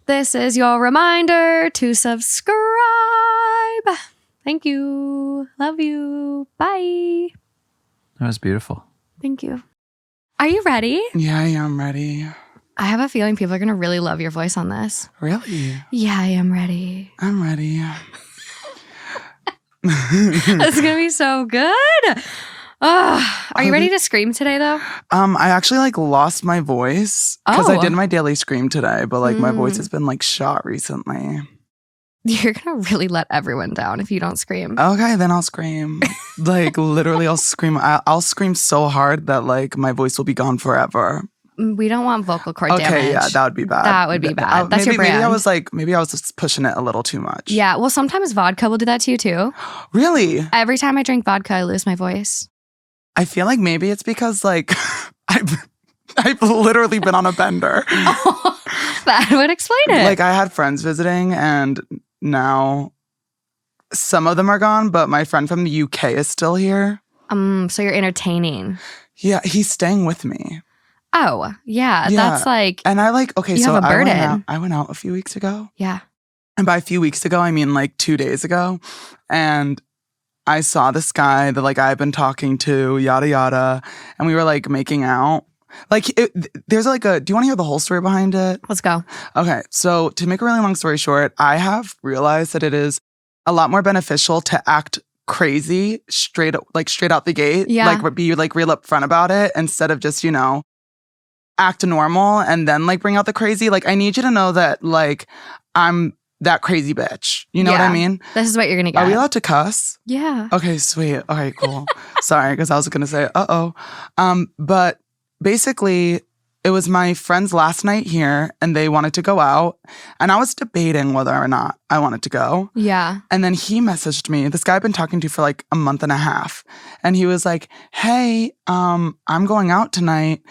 This is your reminder to subscribe. Thank you. Love you. Bye. That was beautiful. Thank you. Are you ready? Yeah, I am ready. I have a feeling people are going to really love your voice on this. Really? Yeah, I am ready. I'm ready. This is going to be so good. Are you ready to scream today, though? I actually lost my voice because I did my daily scream today, but my voice has been shot recently. You're going to really let everyone down if you don't scream. Okay, then I'll scream. Literally, I'll scream. I'll scream so hard that my voice will be gone forever. We don't want vocal cord damage. Okay, yeah, that would be bad. That would be bad. That's your brand. Maybe I was just pushing it a little too much. Yeah, well, sometimes vodka will do that to you too. Really? Every time I drink vodka, I lose my voice. I feel like maybe it's because I've literally been on a bender. Oh, that would explain it. I had friends visiting and now some of them are gone, but my friend from the UK is still here. So you're entertaining. Yeah, he's staying with me. Oh, yeah. That's and I okay, you so have a burden. I went out a few weeks ago. Yeah. And by a few weeks ago, I mean 2 days ago. And I saw this guy that I've been talking to, yada yada, and we were making out. There's do you want to hear the whole story behind it? Let's go. Okay, so to make a really long story short, I have realized that it is a lot more beneficial to act crazy straight out the gate. Yeah. Be real upfront about it instead of just, act normal and then bring out the crazy. I need you to know that I'm that crazy bitch. You know what I mean? This is what you're gonna get. Are we allowed to cuss? Yeah. Okay, sweet. Okay, cool. Sorry, because I was gonna say, but basically, it was my friend's last night here, and they wanted to go out, and I was debating whether or not I wanted to go. Yeah. And then he messaged me. This guy I've been talking to for a month and a half, and he was like, "Hey, I'm going out tonight.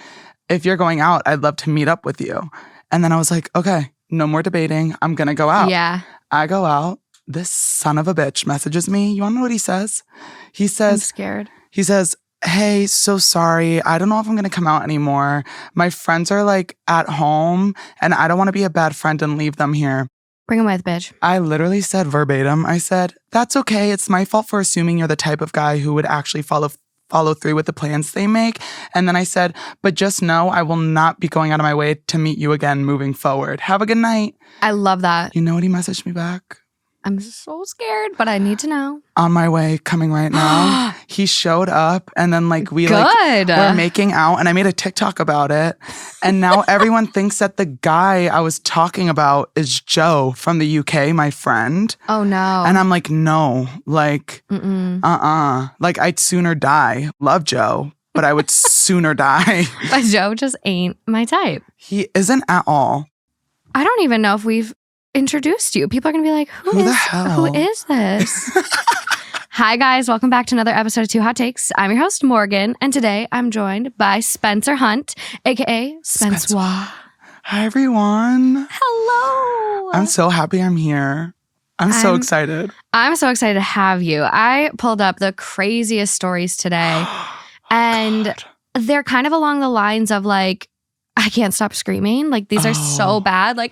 If you're going out, I'd love to meet up with you." And then I was like, "Okay, no more debating. I'm gonna go out." Yeah. I go out. This son of a bitch messages me. You want to know what he says? He says, I'm scared. He says, "Hey, so sorry. I don't know if I'm going to come out anymore. My friends are at home and I don't want to be a bad friend and leave them here." Bring him with, bitch. I literally said verbatim, I said, "That's okay. It's my fault for assuming you're the type of guy who would actually follow through with the plans they make." And then I said, "But just know I will not be going out of my way to meet you again moving forward. Have a good night." I love that. You know what he messaged me back? I'm so scared, but I need to know. On my way, coming right now. He showed up and then we Good. were making out and I made a TikTok about it. And now everyone thinks that the guy I was talking about is Joe from the UK, my friend. Oh no. And I'm like, no, I'd sooner die. Love Joe, but I would sooner die. But Joe just ain't my type. He isn't at all. I don't even know if we've introduced you. People are gonna be like, who the hell? Who is this? Hi guys, welcome back to another episode of Two Hot Takes. I'm your host Morgan, and today I'm joined by Spencer Hunt, aka Spencewauh. Hi everyone. Hello. I'm so happy I'm here. I'm so excited. I'm so excited to have you. I pulled up the craziest stories today, and they're kind of along the lines of I can't stop screaming. These are so bad. Okay.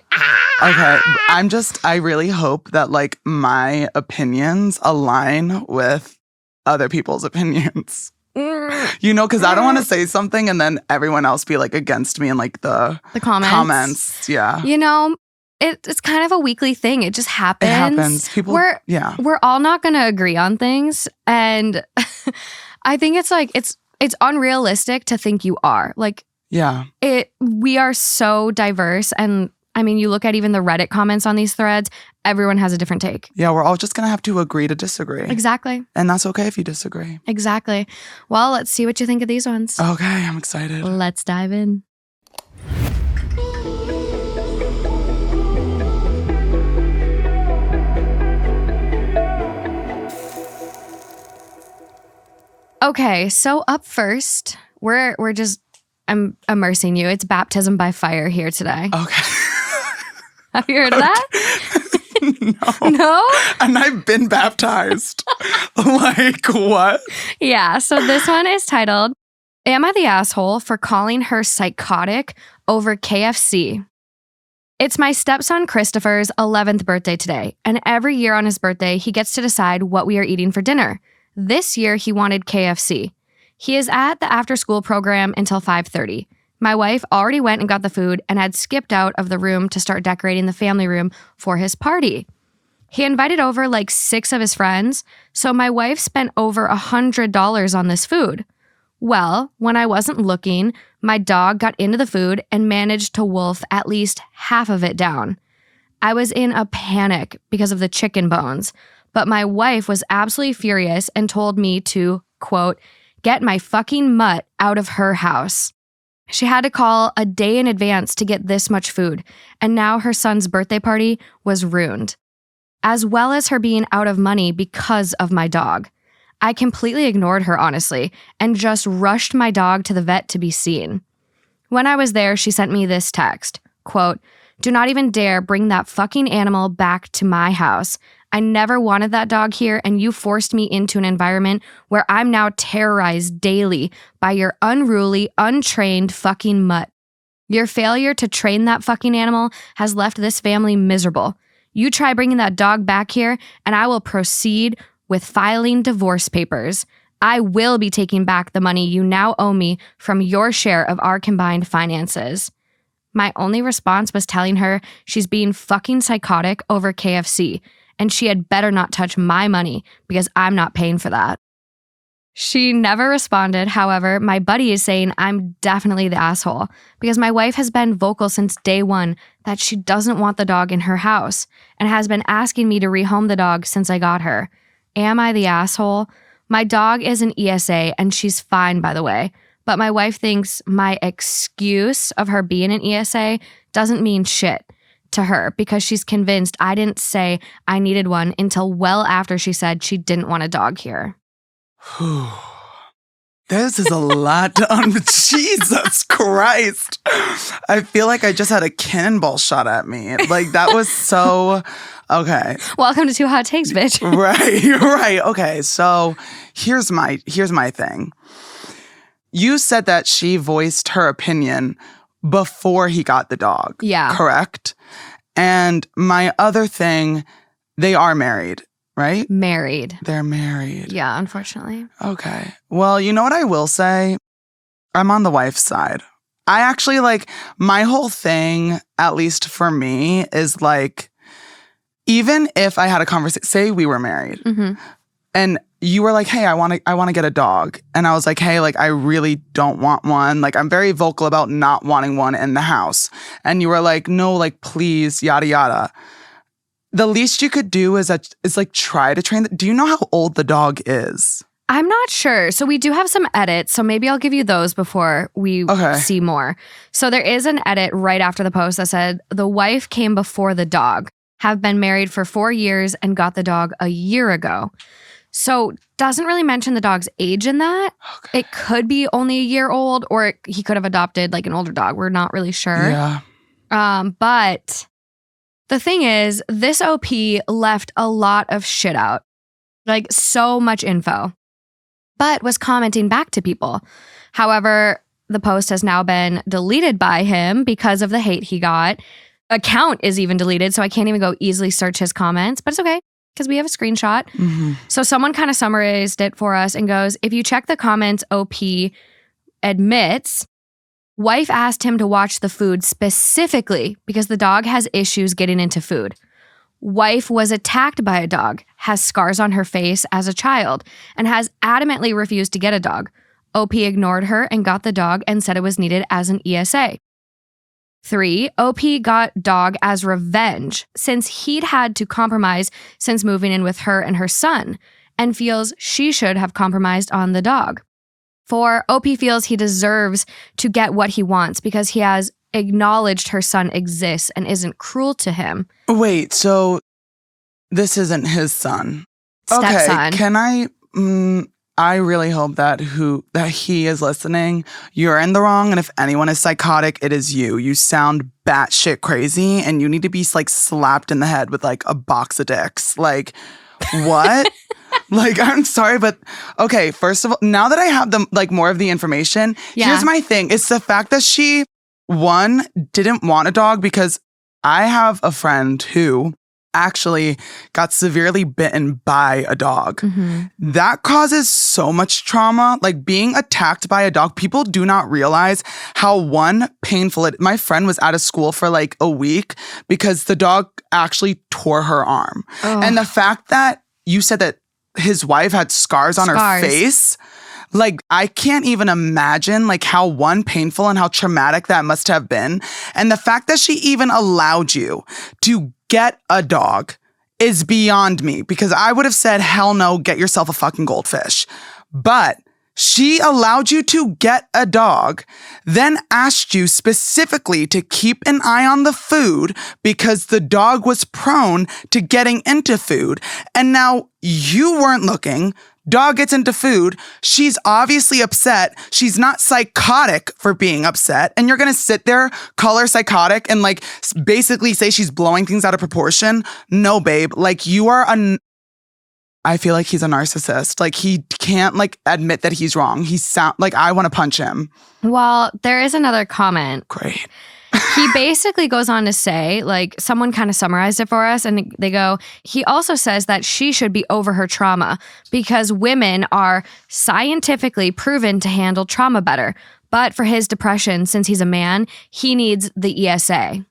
I really hope that my opinions align with other people's opinions. Because I don't want to say something and then everyone else be against me in the comments. Yeah. It's kind of a weekly thing. It just happens. It happens. People, we're all not going to agree on things. And I think it's unrealistic to think you are. Yeah. We are so diverse. And I mean, you look at even the Reddit comments on these threads, everyone has a different take. Yeah, we're all just going to have to agree to disagree. Exactly. And that's okay if you disagree. Exactly. Well, let's see what you think of these ones. Okay, I'm excited. Let's dive in. Okay, so up first, I'm immersing you. It's baptism by fire here today. Okay. Have you heard of that? No. No? And I've been baptized. What? Yeah, so this one is titled, "Am I the asshole for calling her psychotic over KFC?" It's my stepson Christopher's 11th birthday today, and every year on his birthday, he gets to decide what we are eating for dinner. This year, he wanted KFC. He is at the after-school program until 5:30. My wife already went and got the food and had skipped out of the room to start decorating the family room for his party. He invited over like 6 of his friends, so my wife spent over $100 on this food. Well, when I wasn't looking, my dog got into the food and managed to wolf at least half of it down. I was in a panic because of the chicken bones, but my wife was absolutely furious and told me to, quote, get my fucking mutt out of her house. She had to call a day in advance to get this much food, and now her son's birthday party was ruined, as well as her being out of money because of my dog. I completely ignored her, honestly, and just rushed my dog to the vet to be seen. When I was there, she sent me this text, quote, do not even dare bring that fucking animal back to my house. I never wanted that dog here, and you forced me into an environment where I'm now terrorized daily by your unruly, untrained fucking mutt. Your failure to train that fucking animal has left this family miserable. You try bringing that dog back here, and I will proceed with filing divorce papers. I will be taking back the money you now owe me from your share of our combined finances. My only response was telling her she's being fucking psychotic over KFC, and she had better not touch my money because I'm not paying for that. She never responded. However, my buddy is saying I'm definitely the asshole because my wife has been vocal since day one that she doesn't want the dog in her house and has been asking me to rehome the dog since I got her. Am I the asshole? My dog is an ESA and she's fine, by the way, but my wife thinks my excuse of her being an ESA doesn't mean shit to her because she's convinced I didn't say I needed one until well after she said she didn't want a dog here. This is a lot to Jesus Christ. I feel like I just had a cannonball shot at me. Like, that was so... Okay. Welcome to Two Hot Takes, bitch. Right. Okay, so here's my thing. You said that she voiced her opinion before he got the dog. Yeah. Correct? And my other thing, they are married, right? Married. They're married. Yeah, unfortunately. Okay. Well, you know what I will say? I'm on the wife's side. I actually, like, my whole thing, at least for me, is like, even if I had a conversation, say we were married, and you were like, hey, I want to get a dog. And I was like, hey, like, I really don't want one. Like, I'm very vocal about not wanting one in the house. And you were like, no, like, please, yada, yada. The least you could do is like try to train. Do you know how old the dog is? I'm not sure. So we do have some edits. So maybe I'll give you those before we see more. So there is an edit right after the post that said, the wife came before the dog, have been married for 4 years and got the dog a year ago. So doesn't really mention the dog's age in that. Okay. It could be only a year old, or he could have adopted like an older dog. We're not really sure. Yeah. But the thing is, this OP left a lot of shit out. Like, so much info. But was commenting back to people. However, the post has now been deleted by him because of the hate he got. Account is even deleted, so I can't even go easily search his comments, but it's okay because we have a screenshot. So someone kind of summarized it for us and goes, if you check the comments, OP admits wife asked him to watch the food specifically because the dog has issues getting into food. Wife was attacked by a dog, has scars on her face as a child, and has adamantly refused to get a dog. OP ignored her and got the dog and said it was needed as an ESA. 3, OP got dog as revenge since he'd had to compromise since moving in with her and her son and feels she should have compromised on the dog. 4, OP feels he deserves to get what he wants because he has acknowledged her son exists and isn't cruel to him. Wait, so this isn't his son? Stepson. Okay, can I really hope that he is listening. You're in the wrong, and if anyone is psychotic, it is you. You sound batshit crazy, and you need to be like slapped in the head with like a box of dicks. Like, what? Like, I'm sorry, but okay. First of all, now that I have more of the information, here's my thing: it's the fact that she, one, didn't want a dog because I have a friend who actually got severely bitten by a dog. That causes so much trauma. Like being attacked by a dog, people do not realize how painful it. My friend was out of school for like a week because the dog actually tore her arm. And the fact that you said that his wife had scars on her face, like I can't even imagine like how painful and how traumatic that must have been. And the fact that she even allowed you to get a dog is beyond me, because I would have said, hell no, get yourself a fucking goldfish. But she allowed you to get a dog, then asked you specifically to keep an eye on the food because the dog was prone to getting into food. And now you weren't looking. Dog gets into food. She's obviously upset. She's not psychotic for being upset. And you're going to sit there, call her psychotic, and like basically say she's blowing things out of proportion. No, babe. Like you are I feel like he's a narcissist. Like he can't like admit that he's wrong. Like I want to punch him. Well, there is another comment. Great. He basically goes on to say, like, someone kind of summarized it for us, and they go, he also says that she should be over her trauma because women are scientifically proven to handle trauma better. But for his depression, since he's a man, he needs the ESA.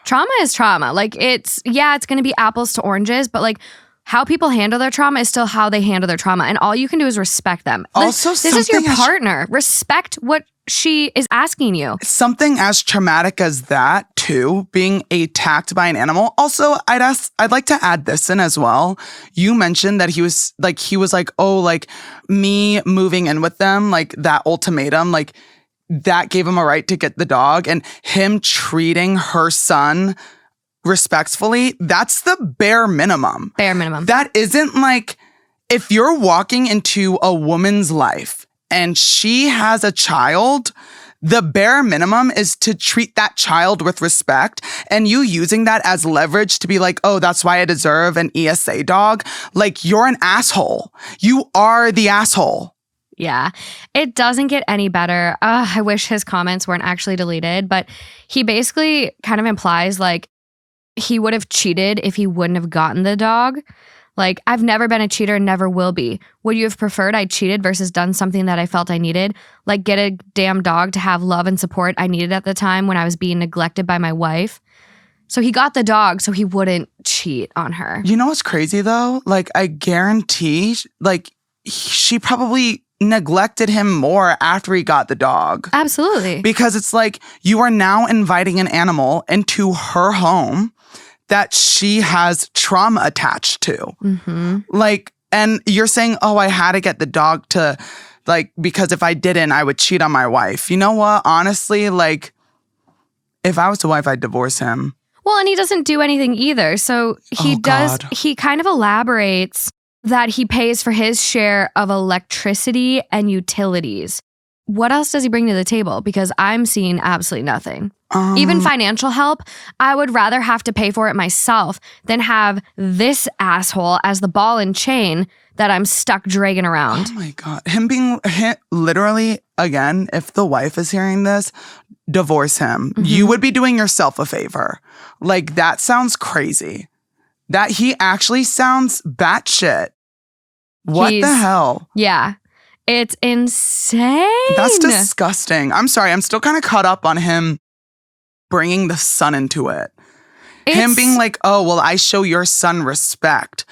Trauma is trauma. Like, it's going to be apples to oranges, but like, how people handle their trauma is still how they handle their trauma. And all you can do is respect them. Also, this is your partner. Respect what she is asking you. Something as traumatic as that, too, being attacked by an animal. Also, I'd like to add this in as well. You mentioned that he was like, oh, like me moving in with them, like that ultimatum, like that gave him a right to get the dog, and him treating her son respectfully, that's the bare minimum. Bare minimum. That isn't like, if you're walking into a woman's life and she has a child, the bare minimum is to treat that child with respect. And you using that as leverage to be like, oh, that's why I deserve an ESA dog. Like, you're an asshole. You are the asshole. Yeah, it doesn't get any better. I wish his comments weren't actually deleted, but he basically kind of implies like, he would have cheated if he wouldn't have gotten the dog. Like, I've never been a cheater and never will be. Would you have preferred I cheated versus done something that I felt I needed? Like get a damn dog to have love and support I needed at the time when I was being neglected by my wife. So he got the dog so he wouldn't cheat on her. You know what's crazy though? Like, I guarantee like she probably neglected him more after he got the dog. Absolutely. Because it's like you are now inviting an animal into her home that she has trauma attached to. Mm-hmm. Like, and you're saying, oh, I had to get the dog to, like, because if I didn't, I would cheat on my wife. You know what? Honestly, like, if I was the wife, I'd divorce him. Well, and he doesn't do anything either. So he kind of elaborates that he pays for his share of electricity and utilities. What else does he bring to the table? Because I'm seeing absolutely nothing. Even financial help, I would rather have to pay for it myself than have this asshole as the ball and chain that I'm stuck dragging around. Oh my God. Literally, again, if the wife is hearing this, divorce him. Mm-hmm. You would be doing yourself a favor. Like, that sounds crazy. That he actually sounds batshit. What the hell? Yeah. It's insane. That's disgusting. I'm sorry. I'm still kind of caught up on him bringing the son into it. Him being like, oh, well, I show your son respect.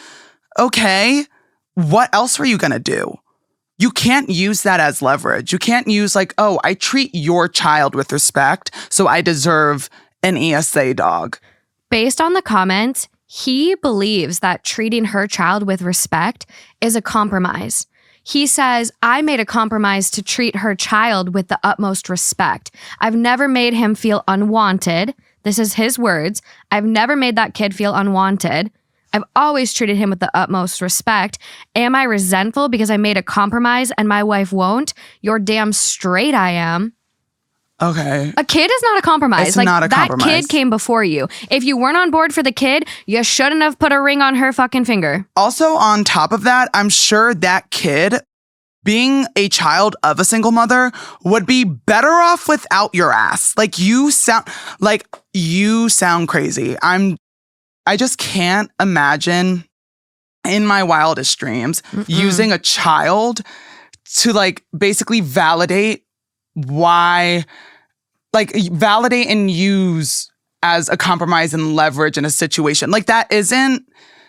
Okay. What else were you going to do? You can't use that as leverage. You can't use like, oh, I treat your child with respect, so I deserve an ESA dog. Based on the comments, he believes that treating her child with respect is a compromise. He says, I made a compromise to treat her child with the utmost respect. I've never made him feel unwanted. This is his words. I've never made that kid feel unwanted. I've always treated him with the utmost respect. Am I resentful because I made a compromise and my wife won't? You're damn straight I am. Okay. A kid is not a compromise. It's not a compromise. That kid came before you. If you weren't on board for the kid, you shouldn't have put a ring on her fucking finger. Also, on top of that, I'm sure that kid, being a child of a single mother, would be better off without your ass. Like, you you sound crazy. I just can't imagine in my wildest dreams using a child to like basically validate why, like validate and use as a compromise and leverage in a situation. Like that isn't,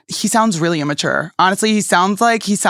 he sounds really immature. Honestly, he sounds like the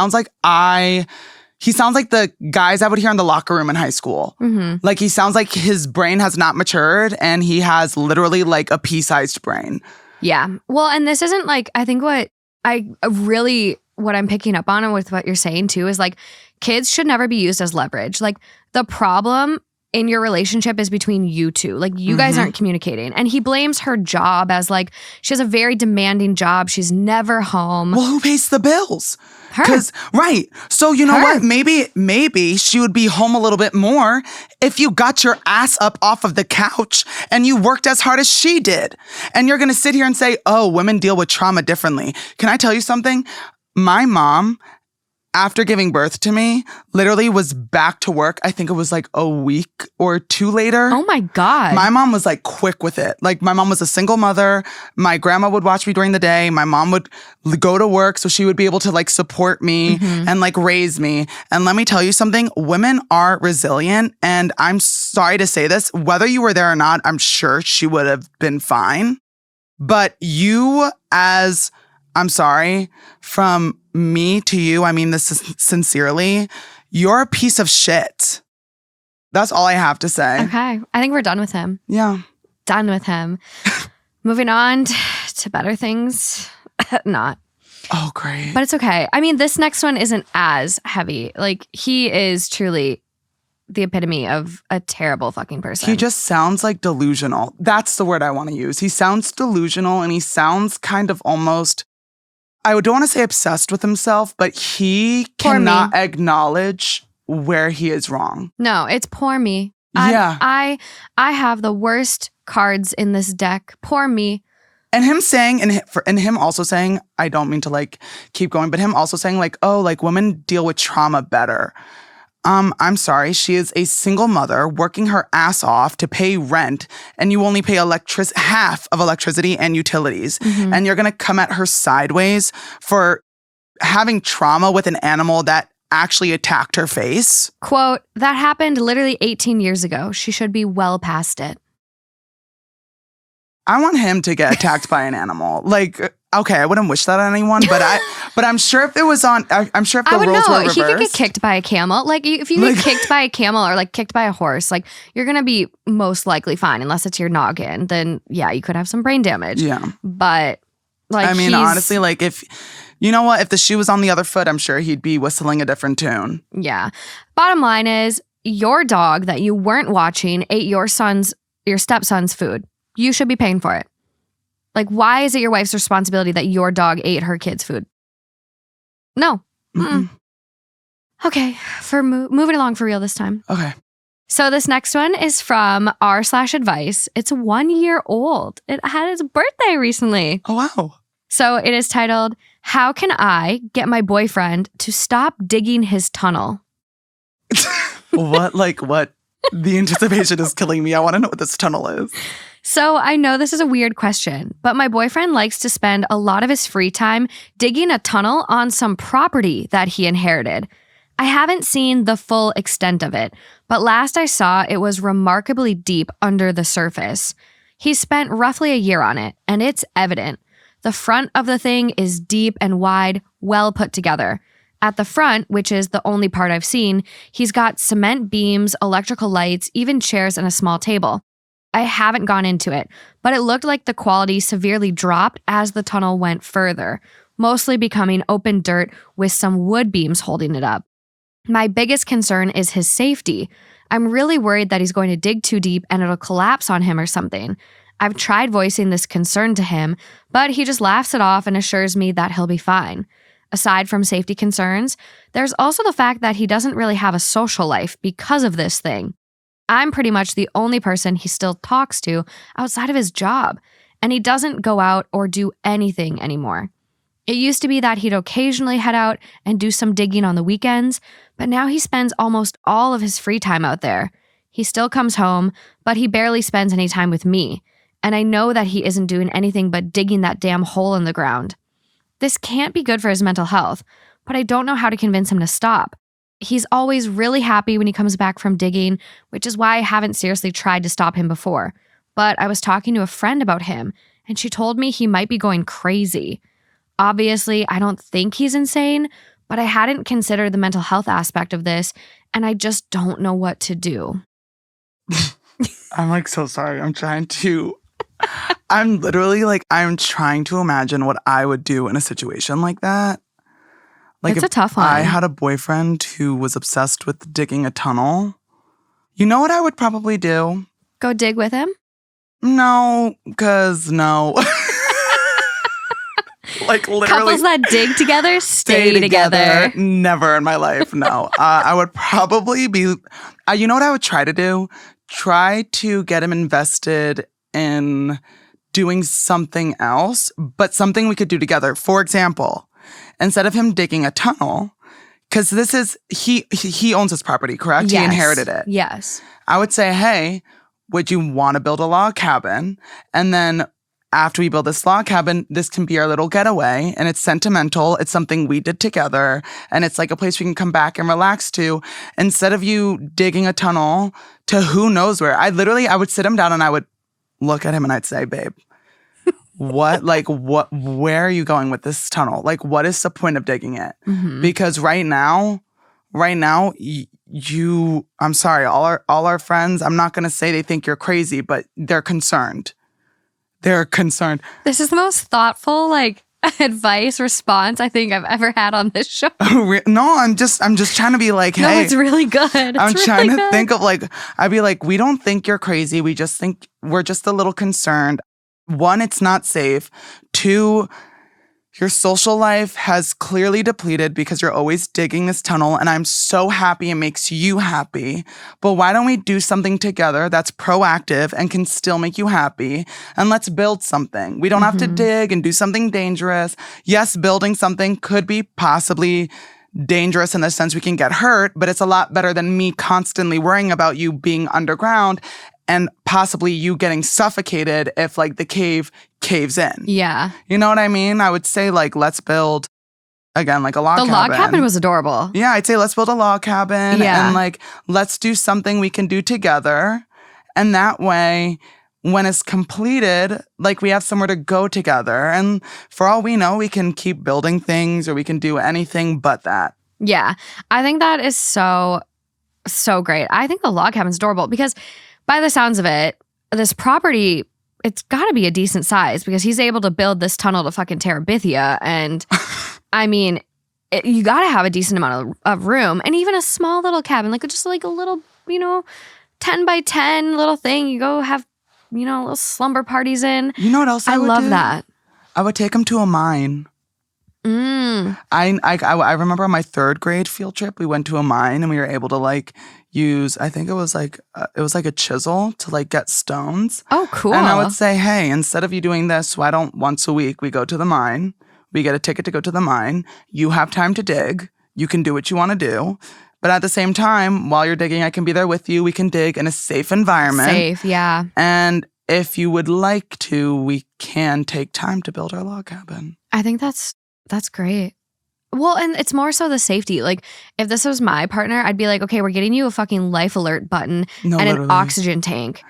guys I would hear in the locker room in high school. Like he sounds like his brain has not matured and he has literally like a pea-sized brain. Yeah. Well, and this isn't like, I think what I'm picking up on and with what you're saying too is like kids should never be used as leverage. Like the problem in your relationship is between you two. Like you guys aren't communicating. And he blames her job as like, she has a very demanding job. She's never home. Well, who pays the bills? Her. Right. So you know what? Maybe she would be home a little bit more if you got your ass up off of the couch and you worked as hard as she did. And you're going to sit here and say, oh, women deal with trauma differently. Can I tell you something? My mom, after giving birth to me, literally was back to work. I think it was like a week or two later. Oh my God. My mom was like quick with it. Like my mom was a single mother. My grandma would watch me during the day. My mom would go to work so she would be able to like support me and like raise me. And let me tell you something, women are resilient. And I'm sorry to say this, whether you were there or not, I'm sure she would have been fine. But you I'm sorry, from me to you, I mean this is sincerely, you're a piece of shit. That's all I have to say. Okay. I think we're done with him. Yeah. Done with him. Moving on to better things. Not. Oh, great. But it's okay. I mean, this next one isn't as heavy. Like, he is truly the epitome of a terrible fucking person. He just sounds like delusional. That's the word I want to use. He sounds delusional and he sounds kind of almost, I don't want to say obsessed with himself, but he cannot acknowledge where he is wrong. No, it's poor me. Yeah. I have the worst cards in this deck. Poor me. And him saying, and him also saying, I don't mean to like keep going, but him also saying like, oh, like women deal with trauma better. I'm sorry, she is a single mother working her ass off to pay rent, and you only pay half of electricity and utilities. And you're gonna come at her sideways for having trauma with an animal that actually attacked her face. Quote, that happened literally 18 years ago. She should be well past it. I want him to get attacked by an animal. Like, okay, I wouldn't wish that on anyone, but I'm sure if it was on, I'm sure if the roles were reversed. He could get kicked by a camel. Like, if you get kicked by a camel or like kicked by a horse, like you're gonna be most likely fine, unless it's your noggin. Then yeah, you could have some brain damage. Yeah, but like, I mean, honestly, like if you know what, if the shoe was on the other foot, I'm sure he'd be whistling a different tune. Yeah. Bottom line is, your dog that you weren't watching ate your stepson's food. You should be paying for it. Like, why is it your wife's responsibility that your dog ate her kid's food? No. Okay, moving along for real this time. Okay. So this next one is from r/advice. It's 1 year old. It had its birthday recently. Oh, wow. So it is titled, How Can I Get My Boyfriend to Stop Digging His Tunnel? What? The anticipation is killing me. I want to know what this tunnel is. So I know this is a weird question, but my boyfriend likes to spend a lot of his free time digging a tunnel on some property that he inherited. I haven't seen the full extent of it, but last I saw it was remarkably deep under the surface. He spent roughly a year on it, and it's evident. The front of the thing is deep and wide, well put together. At the front, which is the only part I've seen, he's got cement beams, electrical lights, even chairs and a small table. I haven't gone into it, but it looked like the quality severely dropped as the tunnel went further, mostly becoming open dirt with some wood beams holding it up. My biggest concern is his safety. I'm really worried that he's going to dig too deep and it'll collapse on him or something. I've tried voicing this concern to him, but he just laughs it off and assures me that he'll be fine. Aside from safety concerns, there's also the fact that he doesn't really have a social life because of this thing. I'm pretty much the only person he still talks to outside of his job, and he doesn't go out or do anything anymore. It used to be that he'd occasionally head out and do some digging on the weekends, but now he spends almost all of his free time out there. He still comes home, but he barely spends any time with me. and I know that he isn't doing anything but digging that damn hole in the ground. This can't be good for his mental health, but I don't know how to convince him to stop. He's always really happy when he comes back from digging, which is why I haven't seriously tried to stop him before. But I was talking to a friend about him, and she told me he might be going crazy. Obviously, I don't think he's insane, but I hadn't considered the mental health aspect of this, and I just don't know what to do. I'm like, so sorry. I'm literally like, I'm trying to imagine what I would do in a situation like that. Like, It's a tough one. I had a boyfriend who was obsessed with digging a tunnel. You know what I would probably do? Go dig with him? No, because no. Like literally. Couples that dig together stay together. Never in my life, no. I would probably be, you know what I would try to do? Try to get him invested in doing something else, but something we could do together. For example, instead of him digging a tunnel, because this is, he owns his property, correct? Yes. He inherited it. Yes. I would say, hey, would you want to build a log cabin? And then after we build this log cabin, this can be our little getaway, and it's sentimental. It's something we did together, and it's like a place we can come back and relax to. Instead of you digging a tunnel to who knows where, I would sit him down and I would look at him and I'd say, babe, where are you going with this tunnel? Like, what is the point of digging it? Mm-hmm. Because right now, I'm sorry, all our friends, I'm not going to say they think you're crazy, but they're concerned. They're concerned. This is the most thoughtful, advice response I think I've ever had on this show. No, I'm just trying to be like, hey. No, it's really good. I'm trying to think of I'd be like, we don't think you're crazy. We just think we're just a little concerned. One, it's not safe. Two, your social life has clearly depleted because you're always digging this tunnel, and I'm so happy it makes you happy. But why don't we do something together that's proactive and can still make you happy? And let's build something. We don't have to dig and do something dangerous. Yes, building something could be possibly dangerous in the sense we can get hurt, but it's a lot better than me constantly worrying about you being underground and possibly you getting suffocated if the cave caves in. Yeah. You know what I mean? I would say let's build, again, a log cabin. The log cabin was adorable. Yeah, I'd say let's build a log cabin. Yeah. And let's do something we can do together. And that way, when it's completed, we have somewhere to go together. And for all we know, we can keep building things or we can do anything but that. Yeah. I think that is so great. I think the log cabin's adorable because by the sounds of it, this property, it's got to be a decent size because he's able to build this tunnel to fucking Terabithia. And I mean, you got to have a decent amount of room, and even a small little cabin, just a little, 10 by 10 little thing. You go have, little slumber parties in. You know what else I would love do? that. I would take him to a mine. I remember on my third grade field trip, we went to a mine and we were able to use, I think it was a chisel to get stones. Oh, cool. And I would say, hey, instead of you doing this, why don't once a week we go to the mine? We get a ticket to go to the mine. You have time to dig. You can do what you want to do. But at the same time, while you're digging, I can be there with you. We can dig in a safe environment. Safe, yeah. And if you would like to, we can take time to build our log cabin. I think that's great. Well, and it's more so the safety. If this was my partner, I'd be like, okay, we're getting you a fucking life alert button and literally. an oxygen tank.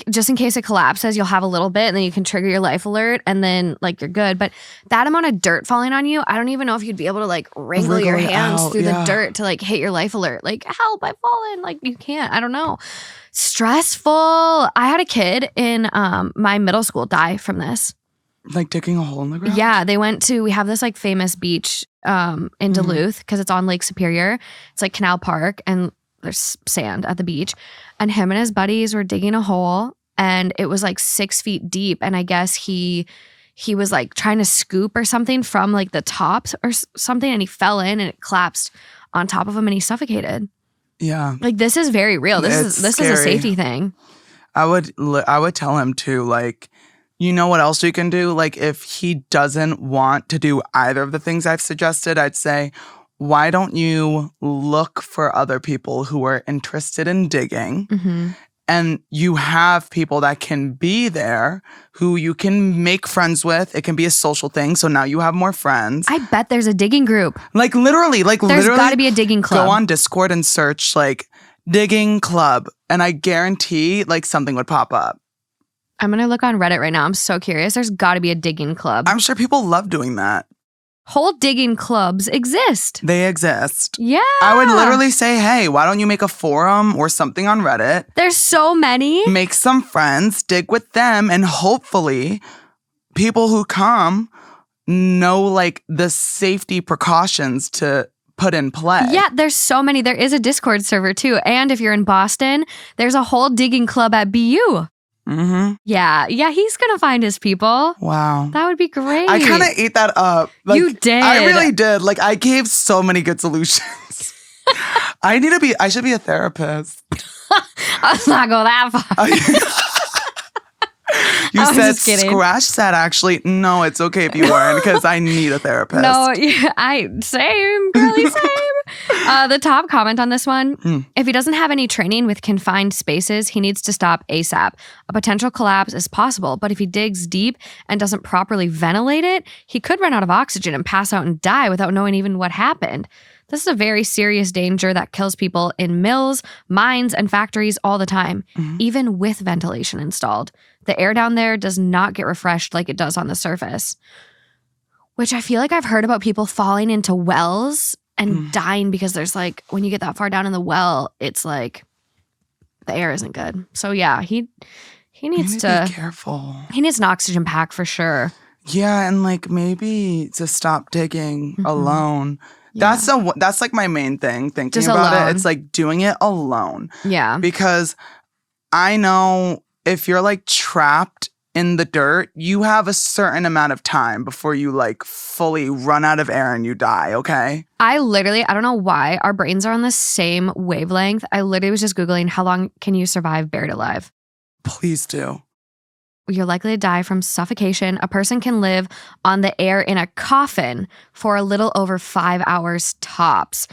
Just in case it collapses, you'll have a little bit and then you can trigger your life alert and then you're good. But that amount of dirt falling on you, I don't even know if you'd be able to wriggle your hands through the dirt to hit your life alert. Help, I've fallen. You can't. I don't know. Stressful. I had a kid in my middle school die from this. Digging a hole in the ground? Yeah, we have this famous beach in Duluth because it's on Lake Superior. It's Canal Park and there's sand at the beach. And him and his buddies were digging a hole and it was 6 feet deep. And I guess he was trying to scoop or something from the top or something, and he fell in and it collapsed on top of him and he suffocated. Yeah. This is very real. This is a safety thing. I would tell him too, you know what else we can do? If he doesn't want to do either of the things I've suggested, I'd say, why don't you look for other people who are interested in digging and you have people that can be there who you can make friends with. It can be a social thing. So now you have more friends. I bet there's a digging group. Like literally. There's got to be a digging club. Go on Discord and search like digging club. And I guarantee like something would pop up. I'm going to look on Reddit right now. I'm so curious. There's got to be a digging club. I'm sure people love doing that. Whole digging clubs exist. They exist. Yeah. I would literally say, hey, why don't you make a forum or something on Reddit? There's so many. Make some friends, dig with them, and hopefully people who come know like the safety precautions to put in play. Yeah, there's so many. There is a Discord server too. And if you're in Boston, there's a whole digging club at BU. Mm-hmm. Yeah, he's going to find his people. Wow. That would be great. I kind of ate that up. Like, you did. I really did. Like, I gave so many good solutions. I should be a therapist. Let's not go that far. You said scratch that actually. No, it's okay if you weren't because I need a therapist. No, same, girly, same. The top comment on this one, if he doesn't have any training with confined spaces, he needs to stop ASAP. A potential collapse is possible, but if he digs deep and doesn't properly ventilate it, he could run out of oxygen and pass out and die without knowing even what happened. This is a very serious danger that kills people in mills, mines, and factories all the time, even with ventilation installed. The air down there does not get refreshed like it does on the surface. Which I feel like I've heard about people falling into wells and dying because there's like, when you get that far down in the well, it's like the air isn't good. So yeah, he needs to be careful. He needs an oxygen pack for sure. Yeah, and like maybe to stop digging alone. Yeah. That's like my main thing, thinking Just about alone. it. It's like doing it alone. Yeah. Because I know if you're like trapped in the dirt, you have a certain amount of time before you like fully run out of air and you die, okay? I don't know why our brains are on the same wavelength. I literally was just Googling how long can you survive buried alive? Please do. You're likely to die from suffocation. A person can live on the air in a coffin for a little over 5 hours tops.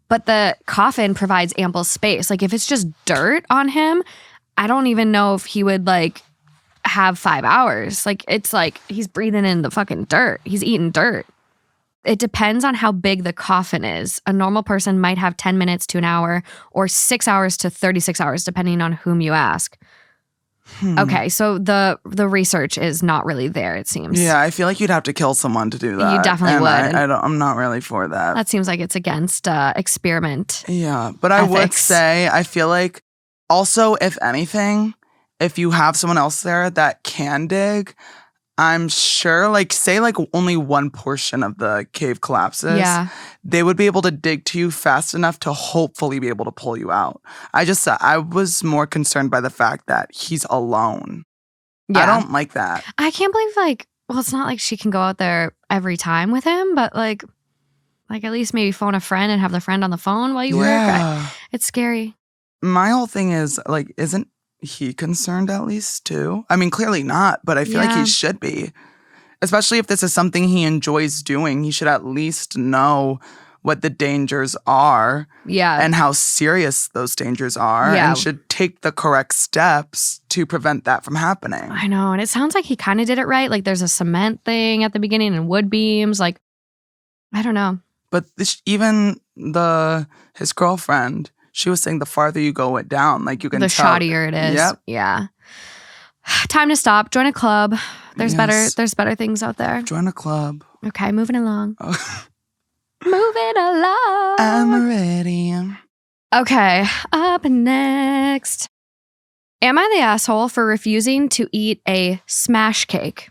But the coffin provides ample space. Like if it's just dirt on him, I don't even know if he would like have 5 hours. Like it's like he's breathing in the fucking dirt. He's eating dirt. It depends on how big the coffin is. A normal person might have 10 minutes to an hour or 6 hours to 36 hours, depending on whom you ask. Okay, so the research is not really there, it seems. Yeah, I feel like you'd have to kill someone to do that. You definitely would. I'm not really for that. That seems like it's against experiment. Yeah, but I would ethics. say, I feel like also, if anything, if you have someone else there that can dig, I'm sure, like, say, like, only one portion of the cave collapses. Yeah. They would be able to dig to you fast enough to hopefully be able to pull you out. I was more concerned by the fact that he's alone. Yeah. I don't like that. I can't believe, it's not like she can go out there every time with him, but, like at least maybe phone a friend and have the friend on the phone while you work. It's scary. My whole thing is, like, isn't he concerned at least too? I mean, clearly not, but I feel like he should be. Especially if this is something he enjoys doing, he should at least know what the dangers are and how serious those dangers are and should take the correct steps to prevent that from happening. I know, and it sounds like he kind of did it right. Like there's a cement thing at the beginning and wood beams. Like, I don't know. But even his girlfriend, she was saying the farther you go it down, like you can the tell. shoddier it is. Yep. Yeah. Time to stop. Join a club. There's better things out there. Join a club. Okay, moving along. Moving along. I'm ready. Okay, up next. Am I the asshole for refusing to eat a smash cake?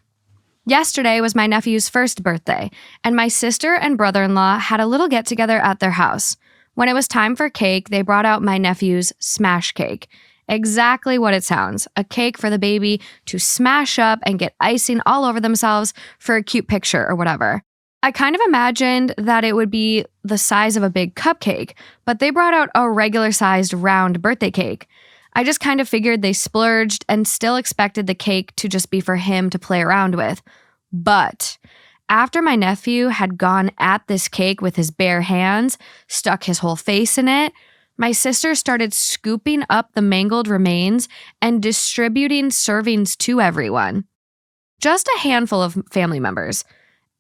Yesterday was my nephew's first birthday, and my sister and brother-in-law had a little get-together at their house. When it was time for cake, they brought out my nephew's smash cake. Exactly what it sounds. A cake for the baby to smash up and get icing all over themselves for a cute picture or whatever. I kind of imagined that it would be the size of a big cupcake, but they brought out a regular-sized round birthday cake. I just kind of figured they splurged and still expected the cake to just be for him to play around with. But after my nephew had gone at this cake with his bare hands, stuck his whole face in it, My sister started scooping up the mangled remains and distributing servings to everyone. Just a handful of family members.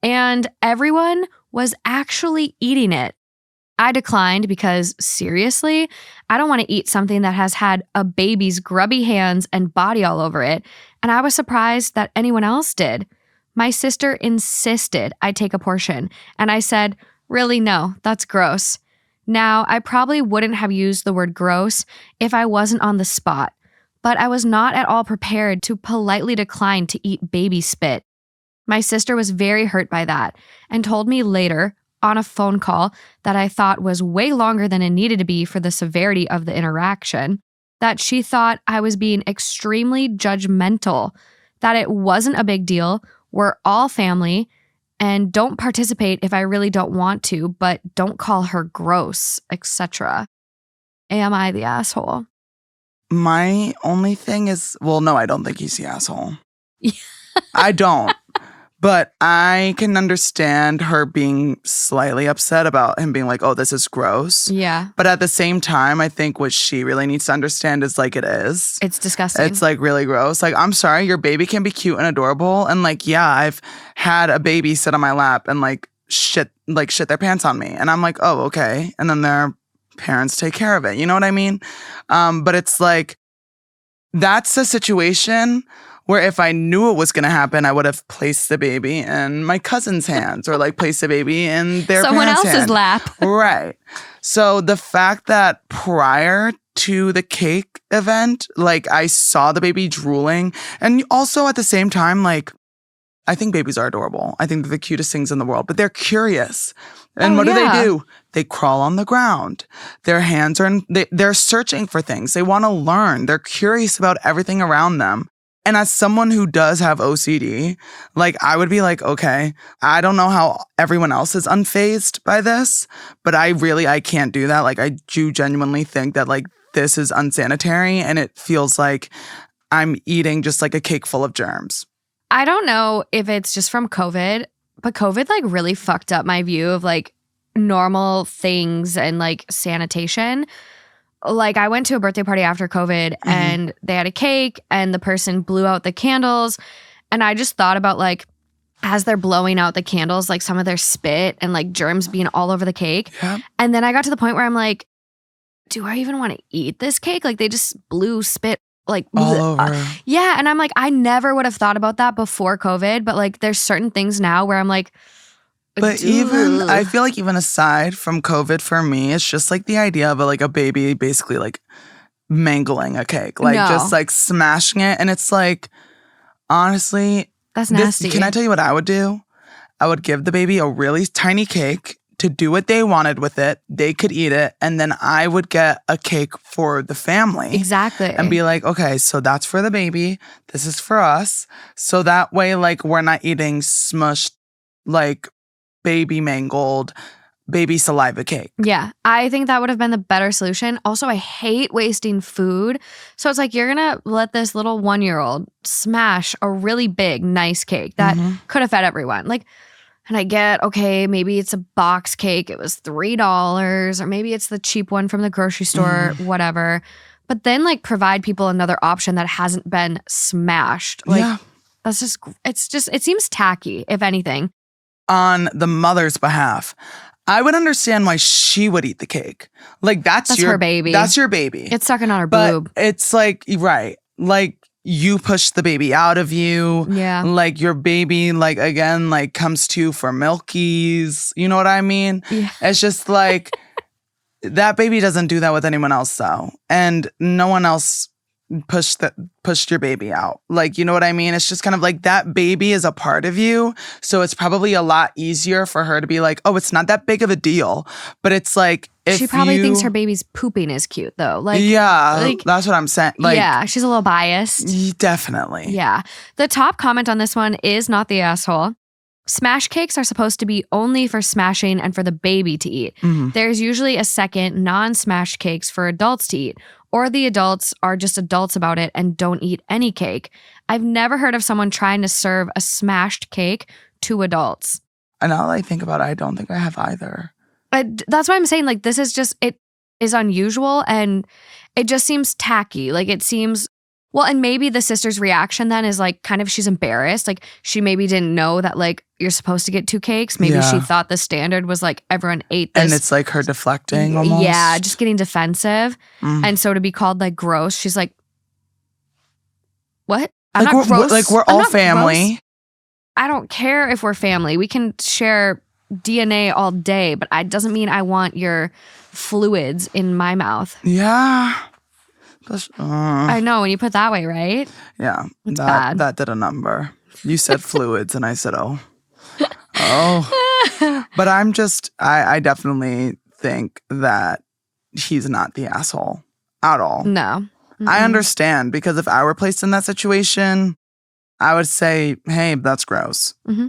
And everyone was actually eating it. I declined because, seriously, I don't want to eat something that has had a baby's grubby hands and body all over it, and I was surprised that anyone else did. My sister insisted I take a portion, and I said, really, no, that's gross. Now, I probably wouldn't have used the word gross if I wasn't on the spot, but I was not at all prepared to politely decline to eat baby spit. My sister was very hurt by that and told me later on a phone call that I thought was way longer than it needed to be for the severity of the interaction, that she thought I was being extremely judgmental, that it wasn't a big deal, we're all family, and don't participate if I really don't want to, but don't call her gross, etc. Am I the asshole? My only thing is, well, no, I don't think he's the asshole. I don't. But I can understand her being slightly upset about him being like, oh, this is gross. Yeah. But at the same time, I think what she really needs to understand is like it is. It's disgusting. It's like really gross. Like, I'm sorry, your baby can be cute and adorable. And like, yeah, I've had a baby sit on my lap and like shit their pants on me. And I'm like, oh, okay. And then their parents take care of it. You know what I mean? But it's like, that's a situation where if I knew it was going to happen, I would have placed the baby in my cousin's hands or like placed the baby in their someone parents' else's hand. lap. Right. So the fact that prior to the cake event, like I saw the baby drooling, and also at the same time, like I think babies are adorable. I think they're the cutest things in the world, but they're curious. And what do? They crawl on the ground. Their hands are they're searching for things. They want to learn. They're curious about everything around them. And as someone who does have OCD, like I would be like, okay, I don't know how everyone else is unfazed by this, but I can't do that. Like I do genuinely think that like this is unsanitary and it feels like I'm eating just like a cake full of germs. I don't know if it's just from COVID, but COVID like really fucked up my view of like normal things and like sanitation. Like I went to a birthday party after COVID and they had a cake and the person blew out the candles. And I just thought about like, as they're blowing out the candles, like some of their spit and like germs being all over the cake. Yeah. And then I got to the point where I'm like, do I even want to eat this cake? Like they just blew spit like all over. Yeah. And I'm like, I never would have thought about that before COVID. But like there's certain things now where I'm like, but even, I feel like even aside from COVID for me, it's just like the idea of a baby basically like mangling a cake, like just like smashing it. And it's like, honestly, that's nasty. Can I tell you what I would do? I would give the baby a really tiny cake to do what they wanted with it. They could eat it. And then I would get a cake for the family. Exactly. And be like, okay, so that's for the baby. This is for us. So that way, like, we're not eating smushed, like, baby mangled, baby saliva cake. Yeah, I think that would have been the better solution. Also, I hate wasting food. So it's like you're going to let this little 1-year-old smash a really big, nice cake that could have fed everyone. Like, and I get, okay, maybe it's a box cake. It was $3, or maybe it's the cheap one from the grocery store, whatever. But then like provide people another option that hasn't been smashed. Like, that's just, it seems tacky, if anything. On the mother's behalf, I would understand why she would eat the cake. Like that's her baby. That's your baby. It's sucking on her but boob. It's like, right. Like you push the baby out of you. Yeah. Like your baby, like again, like comes to you for milkies. You know what I mean? Yeah. It's just like that baby doesn't do that with anyone else though. And no one else pushed your baby out. Like, you know what I mean? It's just kind of like that baby is a part of you. So it's probably a lot easier for her to be like, oh, it's not that big of a deal. But it's like, if she probably thinks her baby's pooping is cute though. Like, yeah, that's what I'm saying. Like, yeah, she's a little biased. Definitely. Yeah. The top comment on this one is not the asshole. Smash cakes are supposed to be only for smashing and for the baby to eat. There's usually a second non-smash cakes for adults to eat, or the adults are just adults about it and don't eat any cake. I've never heard of someone trying to serve a smashed cake to adults. And now that I think about it, I don't think I have either. That's why I'm saying, like, this is just, it is unusual and it just seems tacky. Like it seems, well, and maybe the sister's reaction then is like kind of she's embarrassed. Like she maybe didn't know that like you're supposed to get 2 cakes. Maybe she thought the standard was like everyone ate this. And it's like her deflecting almost. Yeah, just getting defensive. And so to be called like gross, she's like, what? I'm not gross. Like we're all family. Gross. I don't care if we're family. We can share DNA all day, but it doesn't mean I want your fluids in my mouth. Yeah. I know when you put that way, right? Yeah. It's bad. That did a number. You said fluids and I said, oh. But I definitely think that he's not the asshole at all. No. Mm-hmm. I understand because if I were placed in that situation, I would say, hey, that's gross. Mm-hmm.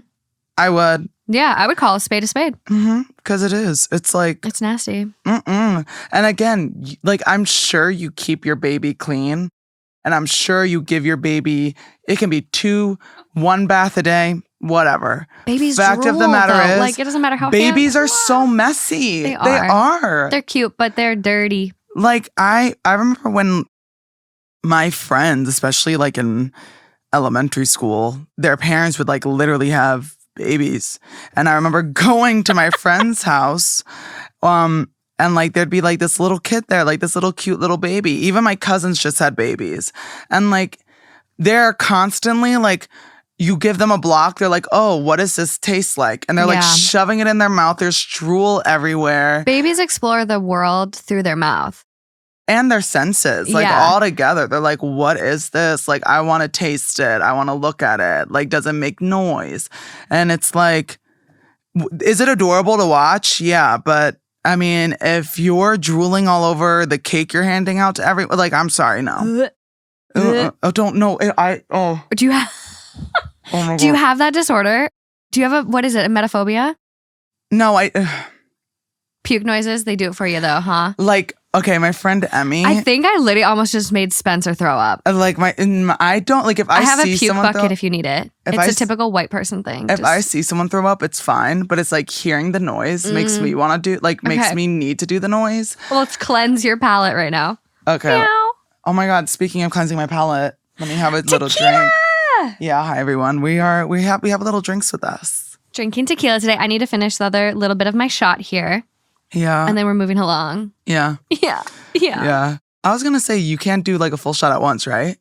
I would. Yeah, I would call a spade a spade. Because it is. It's like... It's nasty. And again, like I'm sure you keep your baby clean. And I'm sure you give your baby... It can be 2, 1 bath a day, whatever. Babies Fact drool, of the matter though. is... Like, it doesn't matter how babies are so messy. They are. They're cute, but they're dirty. Like, I remember when my friends, especially like in elementary school, their parents would like literally have babies. And I remember going to my friend's house, and like there'd be like this little kid there, like this little cute little baby. Even my cousins just had babies. And like they're constantly like, you give them a block, they're like, oh, what does this taste like? And they're like shoving it in their mouth. There's drool everywhere. Babies explore the world through their mouth. And their senses, like all together. They're like, what is this? Like, I want to taste it. I want to look at it. Like, does it make noise? And it's like, is it adorable to watch? Yeah. But I mean, if you're drooling all over the cake you're handing out to everyone, like, I'm sorry, no. I don't know. Do you have, do you have that disorder? Do you have what is it, emetophobia? No, Puke noises, they do it for you though, huh? Like, okay, my friend Emmy. I think I literally almost just made Spencer throw up. Like I don't like if I have see a puke someone bucket if you need it. It's a typical white person thing. If I see someone throw up, it's fine. But it's like hearing the noise makes me want to do makes me need to do the noise. Well, let's cleanse your palate right now. Okay. Meow. Oh my God! Speaking of cleansing my palate, let me have a little drink. Yeah, hi everyone. We have little drinks with us. Drinking tequila today. I need to finish the other little bit of my shot here. Yeah. And then we're moving along. Yeah. Yeah. I was going to say you can't do like a full shot at once, right?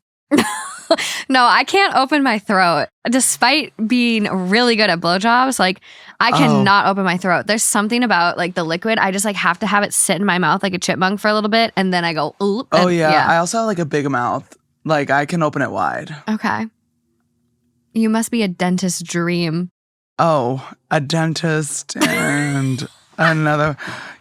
No, I can't open my throat. Despite being really good at blowjobs, like I cannot open my throat. There's something about like the liquid. I just like have to have it sit in my mouth like a chipmunk for a little bit. And then I go, oop. Oh yeah. I also have like a big mouth. Like I can open it wide. Okay. You must be a dentist's dream. Oh, a dentist and... Another.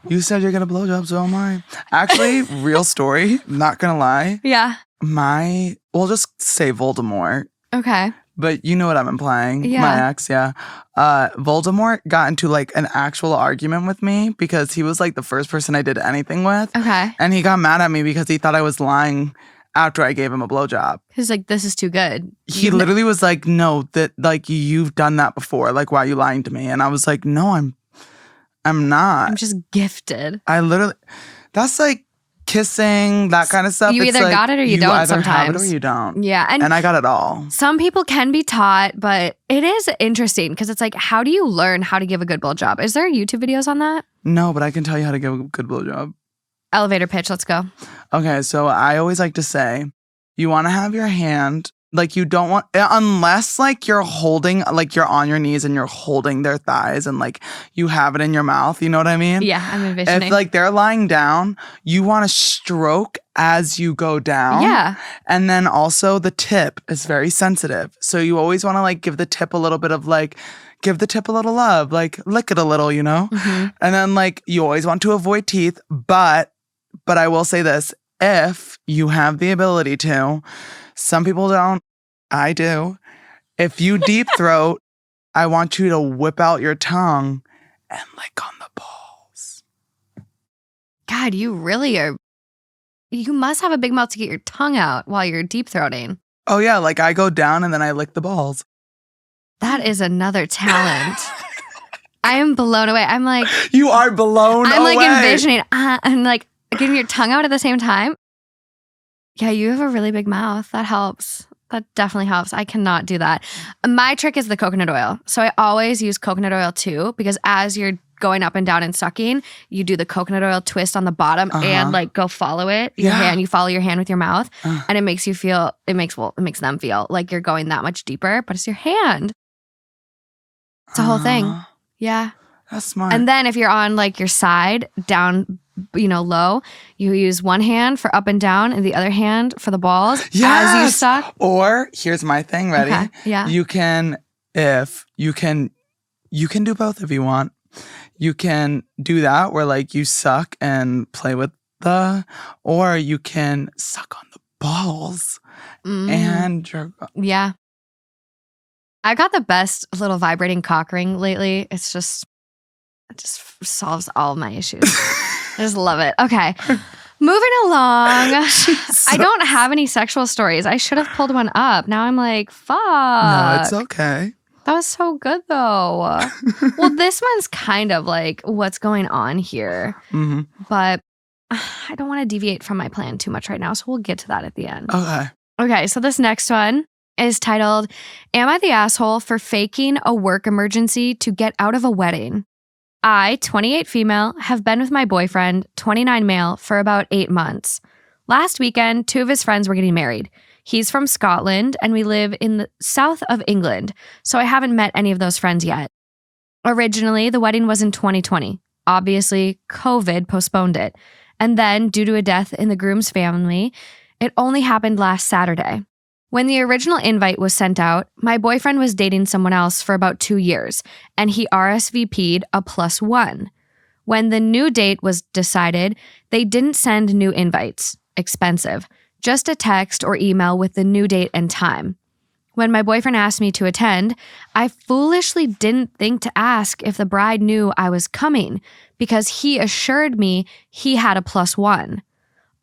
You said you're gonna blowjob, so am I. Actually, real story. Not gonna lie. Yeah. We'll just say Voldemort. Okay. But you know what I'm implying. Yeah. My ex, yeah. Voldemort got into like an actual argument with me because he was like the first person I did anything with. Okay. And he got mad at me because he thought I was lying after I gave him a blowjob. He's like, this is too good. He literally was like, no, that like you've done that before. Like, why are you lying to me? And I was like, no, I'm not. I'm just gifted. That's like kissing, that kind of stuff. You either got it or you don't either sometimes. have it or you don't. Yeah. And I got it all. Some people can be taught, but it is interesting because it's like, how do you learn how to give a good blowjob? Is there YouTube videos on that? No, but I can tell you how to give a good blowjob. Elevator pitch, let's go. Okay, so I always like to say, you want to have your hand... Like you don't want, unless like you're holding, like you're on your knees and you're holding their thighs and like you have it in your mouth. You know what I mean? Yeah, I'm envisioning. If like they're lying down, you want to stroke as you go down. Yeah. And then also the tip is very sensitive. So you always want to like give the tip a little bit of like, give the tip a little love, like lick it a little, you know? Mm-hmm. And then like you always want to avoid teeth. But I will say this, if you have the ability to, some people don't. I do. If you deep throat, I want you to whip out your tongue and lick on the balls. God, you really are. You must have a big mouth to get your tongue out while you're deep throating. Oh, yeah. Like I go down and then I lick the balls. That is another talent. I am blown away. I'm like. You are blown away. I'm like envisioning. And like. getting your tongue out at the same time. Yeah, you have a really big mouth. That helps. That definitely helps. I cannot do that. My trick is the coconut oil. So I always use coconut oil too, because as you're going up and down and sucking, you do the coconut oil twist on the bottom and like go follow it. Your hand, you follow your hand with your mouth, and it makes you feel. It makes them feel like you're going that much deeper, but it's your hand. It's a whole thing. Yeah. That's smart. And then if you're on like your side, down, low, you use one hand for up and down and the other hand for the balls as you suck. Or here's my thing, ready? Okay. Yeah. You can do both if you want. You can do that where like you suck and play with or you can suck on the balls and jerk. Yeah. I got the best little vibrating cock ring lately. It just solves all my issues. I just love it. Okay. Moving along. I don't have any sexual stories. I should have pulled one up. Now I'm like, fuck. No, it's okay. That was so good though. Well, this one's kind of like what's going on here. Mm-hmm. But I don't want to deviate from my plan too much right now. So we'll get to that at the end. Okay. So this next one is titled, Am I the Asshole for Faking a Work Emergency to Get Out of a Wedding? I, 28 female, have been with my boyfriend, 29 male, for about 8 months. Last weekend, 2 of his friends were getting married. He's from Scotland, and we live in the south of England, so I haven't met any of those friends yet. Originally, the wedding was in 2020. Obviously, COVID postponed it. And then, due to a death in the groom's family, it only happened last Saturday. When the original invite was sent out, my boyfriend was dating someone else for about 2 years, and he RSVP'd a +1. When the new date was decided, they didn't send new invites. Expensive. Just a text or email with the new date and time. When my boyfriend asked me to attend, I foolishly didn't think to ask if the bride knew I was coming because he assured me he had a +1.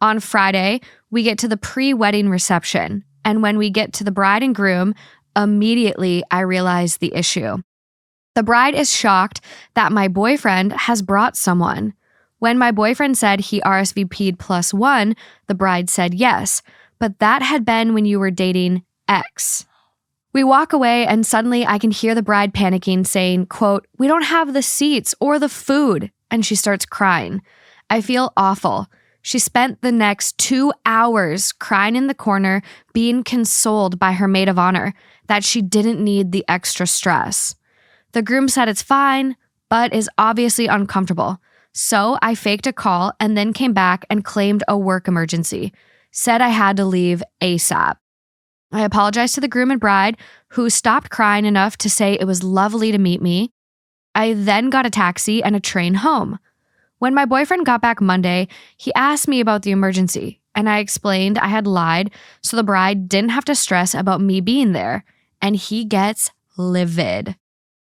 On Friday, we get to the pre-wedding reception. And when we get to the bride and groom, immediately I realize the issue. The bride is shocked that my boyfriend has brought someone. When my boyfriend said he RSVP'd +1, the bride said yes, but that had been when you were dating X. We walk away and suddenly I can hear the bride panicking, saying, quote, "We don't have the seats or the food," and she starts crying. I feel awful. She spent the next 2 hours crying in the corner, being consoled by her maid of honor that she didn't need the extra stress. The groom said it's fine, but is obviously uncomfortable. So I faked a call and then came back and claimed a work emergency. Said I had to leave ASAP. I apologized to the groom and bride, who stopped crying enough to say it was lovely to meet me. I then got a taxi and a train home. When my boyfriend got back Monday, he asked me about the emergency, and I explained I had lied so the bride didn't have to stress about me being there, and he gets livid.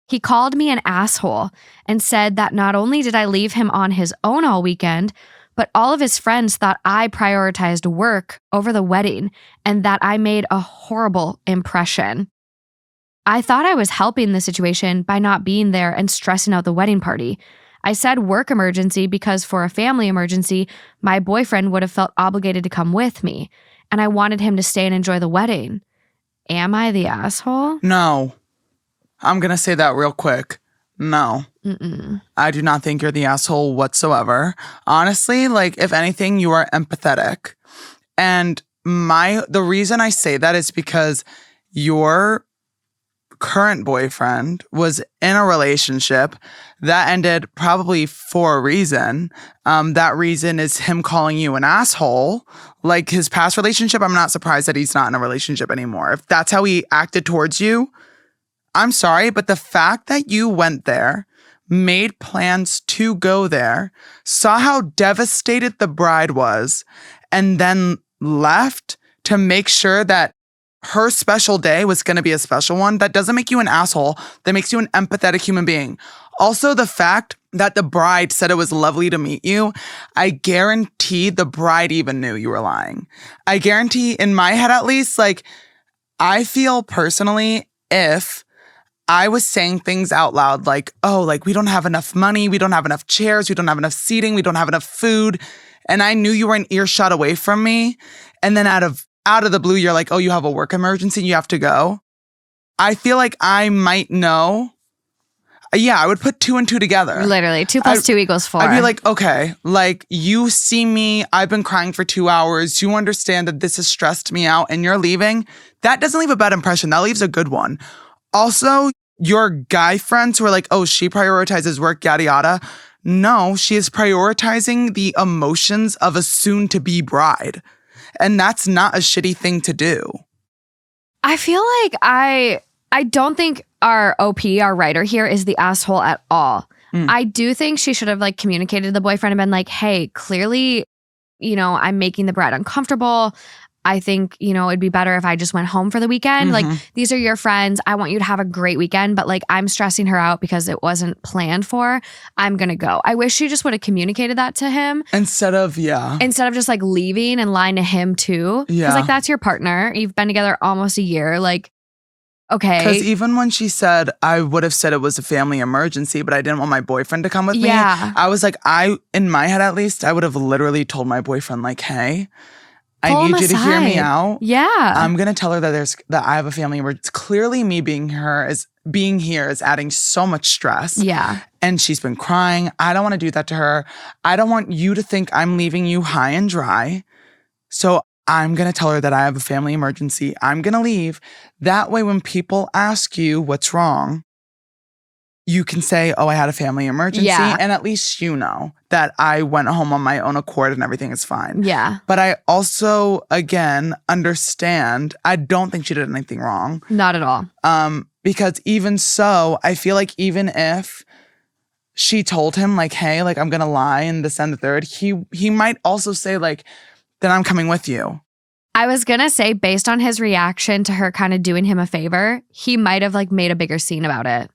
He called me an asshole and said that not only did I leave him on his own all weekend, but all of his friends thought I prioritized work over the wedding and that I made a horrible impression. I thought I was helping the situation by not being there and stressing out the wedding party. I said work emergency because for a family emergency, my boyfriend would have felt obligated to come with me, and I wanted him to stay and enjoy the wedding. Am I the asshole? No. I'm going to say that real quick. No. I do not think you're the asshole whatsoever. Honestly, like, if anything, you are empathetic. And the reason I say that is because your current boyfriend was in a relationship that ended probably for a reason. That reason is him calling you an asshole. Like his past relationship, I'm not surprised that he's not in a relationship anymore. If that's how he acted towards you, I'm sorry, but the fact that you went there, made plans to go there, saw how devastated the bride was, and then left to make sure that her special day was going to be a special one, that doesn't make you an asshole. That makes you an empathetic human being. Also, the fact that the bride said it was lovely to meet you, I guarantee the bride even knew you were lying. I guarantee, in my head at least, like, I feel personally, if I was saying things out loud like, oh, like, we don't have enough money, we don't have enough chairs, we don't have enough seating, we don't have enough food, and I knew you were an earshot away from me, and then out of the blue, you're like, oh, you have a work emergency and you have to go. I feel like I might know. Yeah, I would put 2 and 2 together. Literally, 2 + 2 = 4. I'd be like, okay, like you see me, I've been crying for 2 hours. You understand that this has stressed me out and you're leaving. That doesn't leave a bad impression. That leaves a good one. Also, your guy friends who are like, oh, she prioritizes work, yada, yada. No, she is prioritizing the emotions of a soon-to-be bride. And that's not a shitty thing to do. I feel like I don't think our OP, our writer here, is the asshole at all. I do think she should have like communicated to the boyfriend and been like, hey, clearly, I'm making the bride uncomfortable. I think, it'd be better if I just went home for the weekend. Like, these are your friends. I want you to have a great weekend, but like, I'm stressing her out because it wasn't planned for. I'm going to go. I wish she just would have communicated that to him. Instead of just like leaving and lying to him too. Yeah. Because like, that's your partner. You've been together almost a year. Like, okay. Because even when she said, I would have said it was a family emergency, but I didn't want my boyfriend to come with me. I was like, in my head at least, I would have literally told my boyfriend like, hey, I need you to hear me out. Yeah. I'm going to tell her that I have a family emergency. Clearly me being here is adding so much stress. Yeah. And she's been crying. I don't want to do that to her. I don't want you to think I'm leaving you high and dry. So I'm going to tell her that I have a family emergency. I'm going to leave. That way, when people ask you what's wrong, you can say, oh, I had a family emergency. Yeah. And at least you know that I went home on my own accord and everything is fine. Yeah. But I also, again, understand, I don't think she did anything wrong. Not at all. Because even so, I feel like even if she told him like, hey, like I'm going to lie and this and the third, he might also say like, then I'm coming with you. I was going to say, based on his reaction to her kind of doing him a favor, he might have like made a bigger scene about it.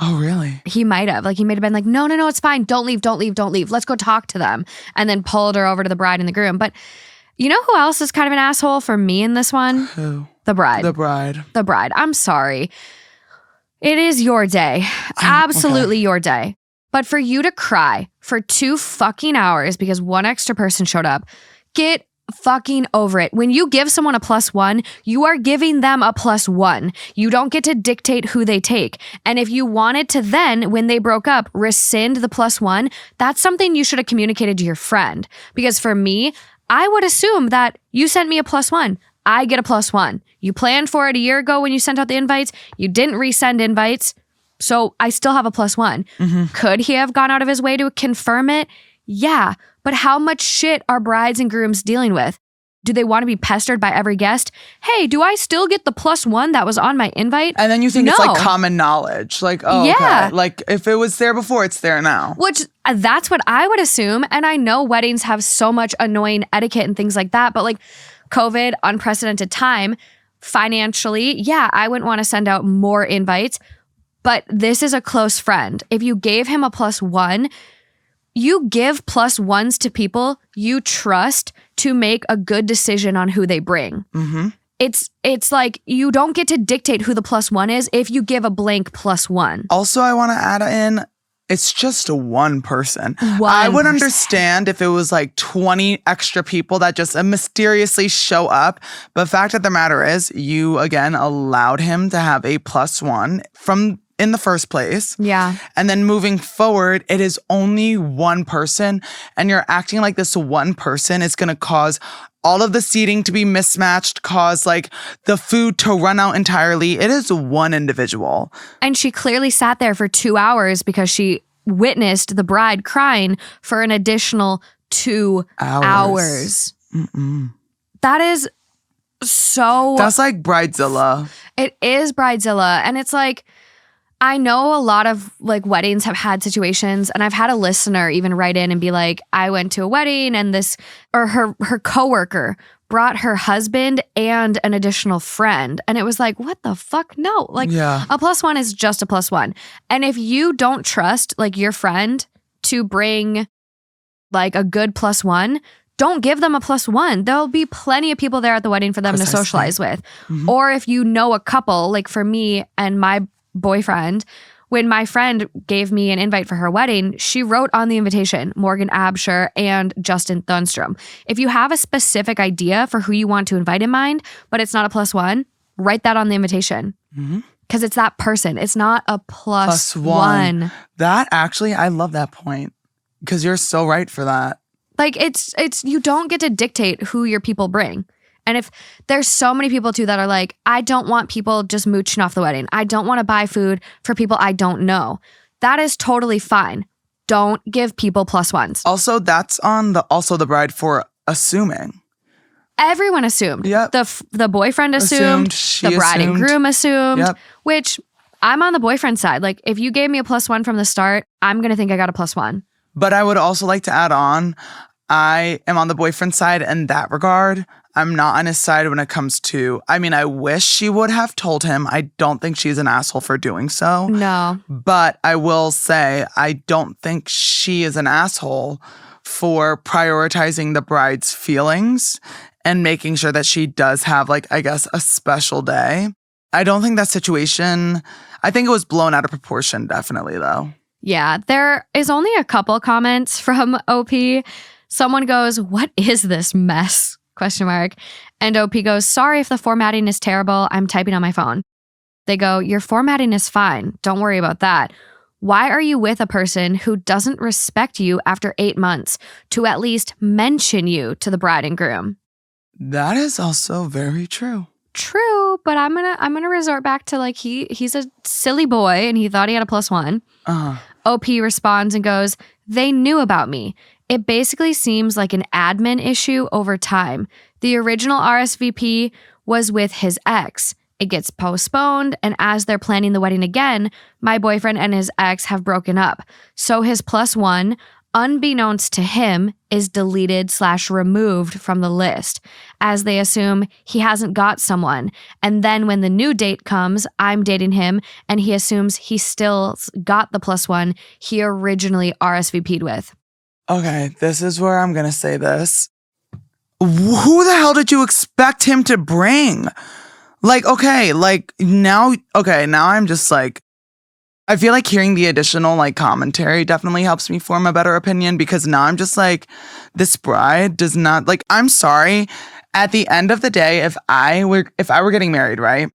Oh, really? He might have. Like, he might have been like, no, it's fine. Don't leave. Let's go talk to them. And then pulled her over to the bride and the groom. But you know who else is kind of an asshole for me in this one? Who? The bride. The bride. I'm sorry. It is your day. Absolutely your day. But for you to cry for 2 fucking hours because one extra person showed up, get fucking over it. When you give someone a +1, you are giving them a +1. You don't get to dictate who they take. And if you wanted to then, when they broke up, rescind the +1, that's something you should have communicated to your friend. Because for me, I would assume that you sent me a +1. I get a +1. You planned for it a year ago when you sent out the invites. You didn't resend invites. So I still have a +1. Could he have gone out of his way to confirm it? Yeah. But how much shit are brides and grooms dealing with? Do they want to be pestered by every guest? Hey, do I still get the +1 that was on my invite? And then you think it's like common knowledge. Like, oh, yeah. Okay. Like if it was there before, it's there now. Which that's what I would assume. And I know weddings have so much annoying etiquette and things like that. But like COVID, unprecedented time, financially, yeah, I wouldn't want to send out more invites. But this is a close friend. If you gave him a +1, you give +1s to people you trust to make a good decision on who they bring. It's like you don't get to dictate who the +1 is if you give a blank +1. Also, I want to add in, it's just one person. I would understand if it was like 20 extra people that just mysteriously show up. But the fact of the matter is, you again allowed him to have a +1 from in the first place. Yeah. And then moving forward, it is only one person. And you're acting like this one person is going to cause all of the seating to be mismatched, cause like the food to run out entirely. It is one individual. And she clearly sat there for 2 hours because she witnessed the bride crying for an additional 2 hours. That is so... That's like Bridezilla. It is Bridezilla. And it's like... I know a lot of like weddings have had situations, and I've had a listener even write in and be like, I went to a wedding and her coworker brought her husband and an additional friend. And it was like, what the fuck? No, like a +1 is just a +1. And if you don't trust like your friend to bring like a good +1, don't give them a +1. There'll be plenty of people there at the wedding for them to socialize with. Or if you know a couple, like for me and my boyfriend, When my friend gave me an invite for her wedding, she wrote on the invitation, Morgan Absher and Justin Thunstrom. If you have a specific idea for who you want to invite in mind, but it's not a +1, write that on the invitation. Because it's that person. It's not a +1. That actually, I love that point. Because you're so right for that. Like it's you don't get to dictate who your people bring. And if there's so many people too that are like, I don't want people just mooching off the wedding. I don't want to buy food for people I don't know. That is totally fine. Don't give people +1s. Also, that's on the bride for assuming. Everyone assumed. Yep. The boyfriend assumed. The bride and groom assumed. Yep. Which I'm on the boyfriend side. Like if you gave me a +1 from the start, I'm going to think I got a +1. But I would also like to add on, I am on the boyfriend side in that regard. I'm not on his side when it comes to, I mean, I wish she would have told him. I don't think she's an asshole for doing so. No. But I will say, I don't think she is an asshole for prioritizing the bride's feelings and making sure that she does have, like, I guess, a special day. I don't think that situation, I think it was blown out of proportion, definitely, though. Yeah, there is only a couple comments from OP. Someone goes, "What is this mess?" ? And OP goes, "Sorry if the formatting is terrible. I'm typing on my phone." They go, "Your formatting is fine. Don't worry about that. Why are you with a person who doesn't respect you after 8 months to at least mention you to the bride and groom?" That is also very true. True, but I'm gonna resort back to like he's a silly boy and he thought he had a +1. OP responds and goes, "They knew about me. It basically seems like an admin issue over time. The original RSVP was with his ex. It gets postponed, and as they're planning the wedding again, my boyfriend and his ex have broken up. So his +1, unbeknownst to him, is deleted/removed from the list, as they assume he hasn't got someone. And then when the new date comes, I'm dating him, and he assumes he still got the +1 he originally RSVP'd with." Okay, this is where I'm going to say this. Who the hell did you expect him to bring? Like, now I'm just like, I feel like hearing the additional like commentary definitely helps me form a better opinion, because now I'm just like, this bride does not, like, I'm sorry. At the end of the day, if I were getting married, right?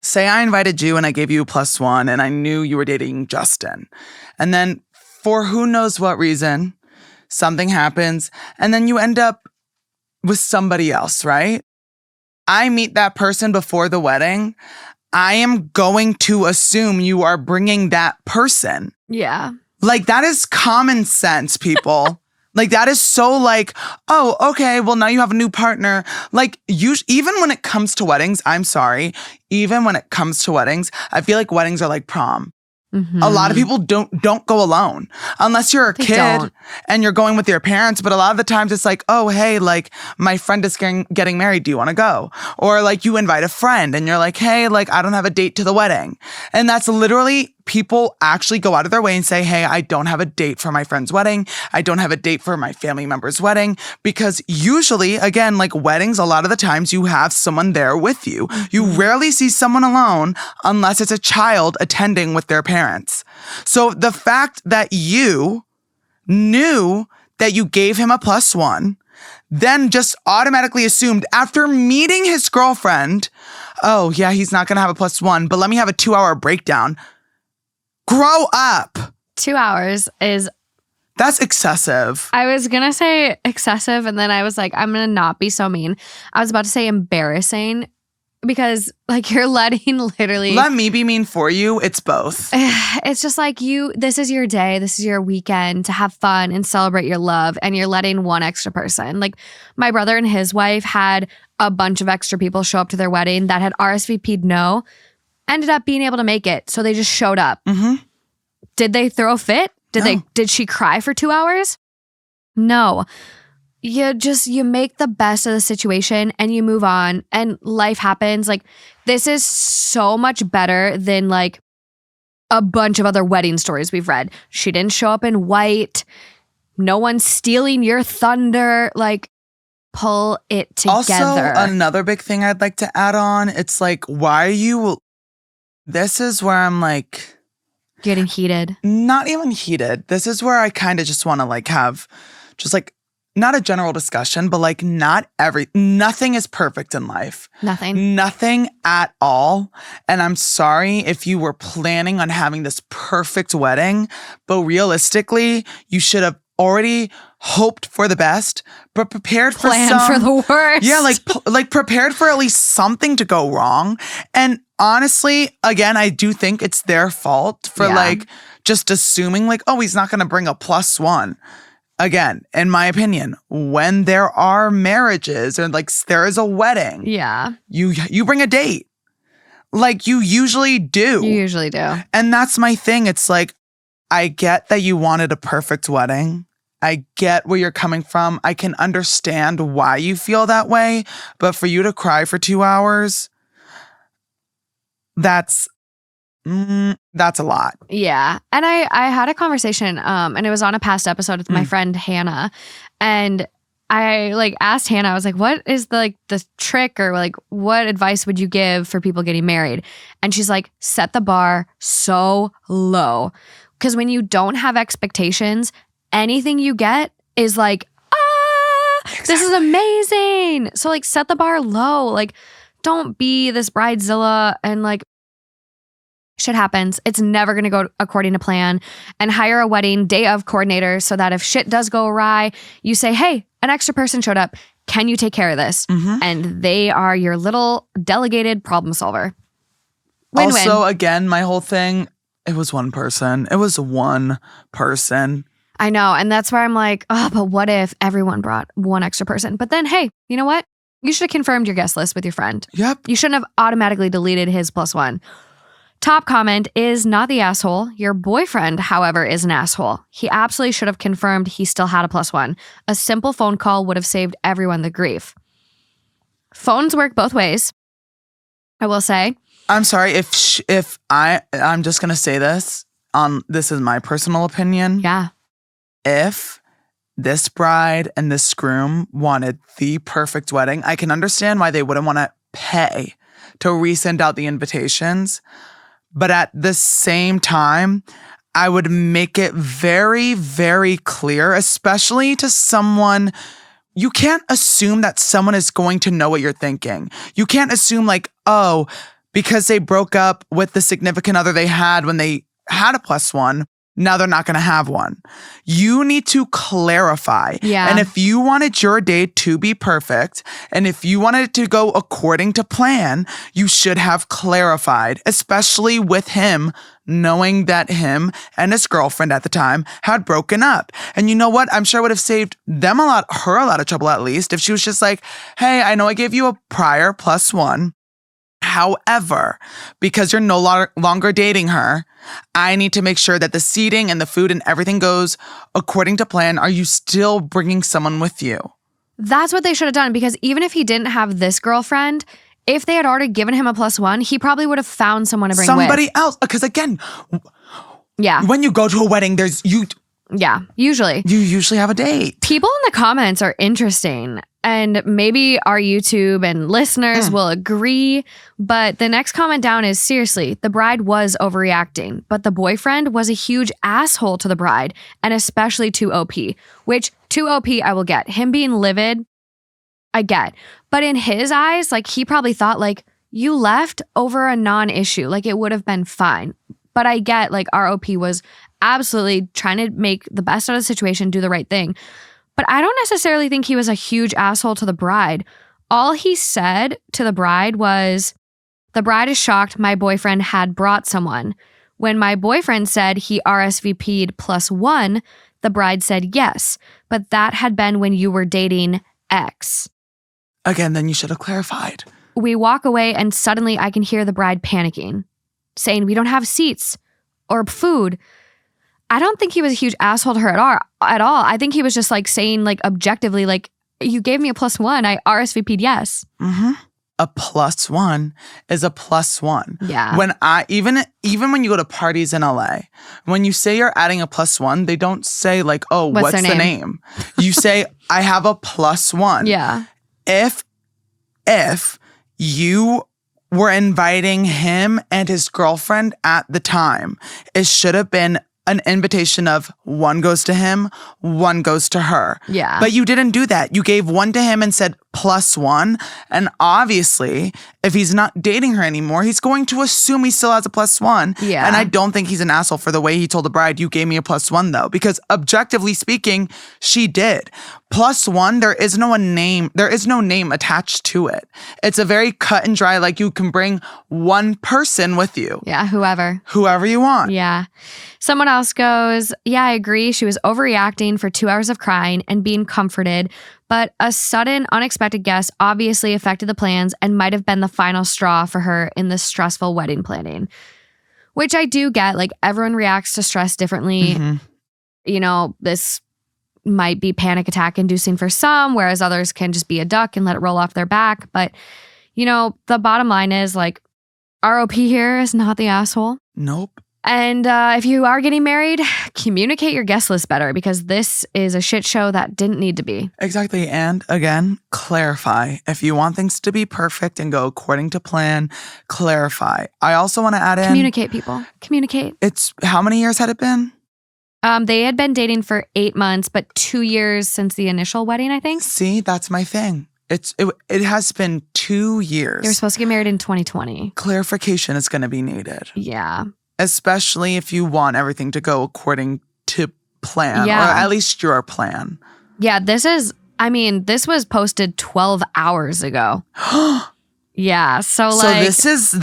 Say I invited you and I gave you a +1 and I knew you were dating Justin. And then for who knows what reason, something happens and then you end up with somebody else, right? I meet that person before the wedding. I am going to assume you are bringing that person. Yeah. Like, that is common sense, people. Like, that is so like, oh, okay, well, now you have a new partner. Like, even when it comes to weddings, I'm sorry, even when it comes to weddings, I feel like weddings are like prom. A lot of people don't go alone unless you're a kid and you're going with your parents. But a lot of the times it's like, oh, hey, like my friend is getting married. Do you want to go? Or like you invite a friend and you're like, hey, like I don't have a date to the wedding. And that's literally, people actually go out of their way and say, hey, I don't have a date for my friend's wedding. I don't have a date for my family member's wedding. Because usually, again, like weddings, a lot of the times you have someone there with you. You rarely see someone alone unless it's a child attending with their parents. So the fact that you knew that you gave him a +1, then just automatically assumed after meeting his girlfriend, oh yeah, he's not going to have a +1, but let me have a 2-hour breakdown. Grow up. 2 hours is... That's excessive. I was going to say excessive, and then I was like, I'm going to not be so mean. I was about to say embarrassing, because like you're letting literally... Let me be mean for you. It's both. It's just like this is your day. This is your weekend to have fun and celebrate your love, and you're letting one extra person. Like my brother and his wife had a bunch of extra people show up to their wedding that had RSVP'd no, ended up being able to make it. So they just showed up. Did they throw a fit? Did she cry for 2 hours? No. You make the best of the situation and you move on, and life happens. Like, this is so much better than like a bunch of other wedding stories we've read. She didn't show up in white. No one's stealing your thunder. Like, pull it together. Also, another big thing I'd like to add on, it's like, why are you... This is where I'm like, Getting heated. Not even heated. This is where I kind of just want to like have just like not a general discussion, but like nothing is perfect in life. Nothing at all. And I'm sorry if you were planning on having this perfect wedding, but realistically, you should have already hoped for the best, but prepared for the worst. Yeah, like prepared for at least something to go wrong. And honestly, again, I do think it's their fault for like just assuming like, oh, he's not going to bring a +1. Again, in my opinion, when there are marriages or like there is a wedding, you bring a date. Like you usually do. And that's my thing. It's like, I get that you wanted a perfect wedding. I get where you're coming from. I can understand why you feel that way. But for you to cry for 2 hours, that's a lot. Yeah. And I had a conversation, and it was on a past episode with my friend Hannah. And I like asked Hannah, I was like, what is the trick, or like what advice would you give for people getting married? And she's like, set the bar so low. Because when you don't have expectations, anything you get is like, this is amazing. So like set the bar low. Like don't be this bridezilla and like, shit happens. It's never going to go according to plan. And hire a wedding day of coordinator so that if shit does go awry, you say, hey, an extra person showed up. Can you take care of this? And they are your little delegated problem solver. Win-win. Also, again, my whole thing, it was one person. I know. And that's where I'm like, oh, but what if everyone brought one extra person? But then, hey, you know what? You should have confirmed your guest list with your friend. Yep. You shouldn't have automatically deleted his +1. Top comment is not the asshole. Your boyfriend, however, is an asshole. He absolutely should have confirmed he still had a +1. A simple phone call would have saved everyone the grief. Phones work both ways, I will say. I'm sorry if I'm just going to say this. This is my personal opinion. Yeah. If this bride and this groom wanted the perfect wedding, I can understand why they wouldn't want to pay to resend out the invitations. But at the same time, I would make it very, very clear, especially to someone. You can't assume that someone is going to know what you're thinking. You can't assume like, oh, because they broke up with the significant other they had when they had a +1, now they're not going to have one. You need to clarify. Yeah. And if you wanted your date to be perfect, and if you wanted it to go according to plan, you should have clarified, especially with him knowing that him and his girlfriend at the time had broken up. And you know what? I'm sure it would have saved her a lot of trouble, at least, if she was just like, hey, I know I gave you a prior +1. However, because you're no longer dating her, I need to make sure that the seating and the food and everything goes according to plan. Are you still bringing someone with you? That's what they should have done, because even if he didn't have this girlfriend, if they had already given him a +1, he probably would have found someone to bring somebody else. Because again, when you go to a wedding, usually. You usually have a date. People in the comments are interesting. And maybe our YouTube and listeners will agree. But the next comment down is, seriously, the bride was overreacting. But the boyfriend was a huge asshole to the bride. And especially to OP. Which, to OP, I will get. Him being livid, I get. But in his eyes, like, he probably thought, like, you left over a non-issue. Like, it would have been fine. But I get, like, our OP was absolutely trying to make the best out of the situation, do the right thing. But I don't necessarily think he was a huge asshole to the bride. All he said to the bride was, the bride is shocked my boyfriend had brought someone. When my boyfriend said he RSVP'd +1, the bride said yes, but that had been when you were dating X. Again, then you should have clarified. We walk away and suddenly I can hear the bride panicking, saying we don't have seats or food. I don't think he was a huge asshole to her at all. I think he was just like saying, like, objectively, like, you gave me a +1. I RSVP'd yes. Mm-hmm. A +1 is a +1. Yeah. When even when you go to parties in LA, when you say you're adding a +1, they don't say like, oh, what's the name? You say, I have a +1. Yeah. If you were inviting him and his girlfriend at the time. It should have been an invitation of one goes to him, one goes to her. Yeah. But you didn't do that. You gave one to him and said +1. And obviously, if he's not dating her anymore, he's going to assume he still has a +1. Yeah. And I don't think he's an asshole for the way he told the bride, you gave me a +1 though. Because objectively speaking, she did. +1, there is no name attached to it. It's a very cut and dry, like you can bring one person with you. Yeah, whoever you want. Yeah. Someone else goes, yeah, I agree. She was overreacting for 2 hours of crying and being comforted, but a sudden, unexpected guest obviously affected the plans and might have been the final straw for her in this stressful wedding planning. Which I do get, like everyone reacts to stress differently. Mm-hmm. You know, this might be panic attack inducing for some, whereas others can just be a duck and let it roll off their back. But, you know, the bottom line is like ROP here is not the asshole. Nope. And if you are getting married, communicate your guest list better because this is a shit show that didn't need to be. Exactly. And again, clarify. If you want things to be perfect and go according to plan, clarify. I also want to add in... Communicate, people. Communicate. How many years had it been? They had been dating for 8 months, but 2 years since the initial wedding, I think. See, that's my thing. It has been 2 years. They were supposed to get married in 2020. Clarification is going to be needed. Yeah. Especially if you want everything to go according to plan, or at least your plan. Yeah, this was posted 12 hours ago. Yeah, so this is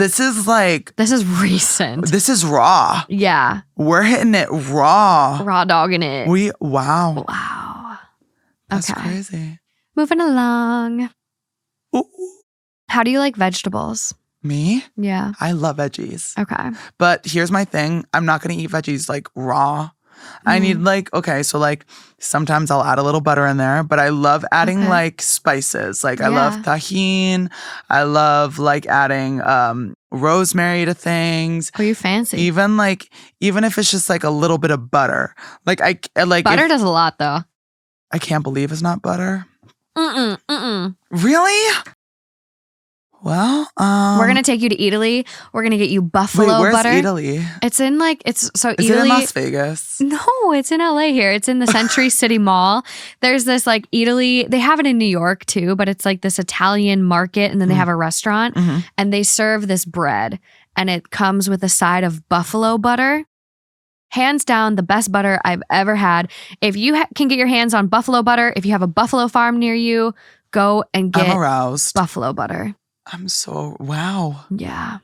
recent. This is raw. Yeah. We're hitting it raw. Raw dogging it. Wow. That's Okay. crazy. Moving along. Ooh. How do you like vegetables? Me? Yeah. I love veggies. Okay. But here's my thing. I'm not going to eat veggies like raw. I need sometimes I'll add a little butter in there, but I love adding like spices. Like I love tahini. I love like adding rosemary to things. Oh, you fancy. Even if it's just like a little bit of butter. Butter does a lot though. I can't believe it's not butter. Mm-mm. Really? Well, we're going to take you to Italy. We're going to get you buffalo where's butter. Italy? It's in Is Italy. it in Las Vegas? No, it's in LA here. It's in the Century City Mall. There's this like Italy. They have it in New York too, but it's like this Italian market and then they have a restaurant and they serve this bread and it comes with a side of buffalo butter. Hands down, the best butter I've ever had. If you can get your hands on buffalo butter, if you have a buffalo farm near you, go and get I'm aroused. buffalo butter. I'm so, wow. Yeah.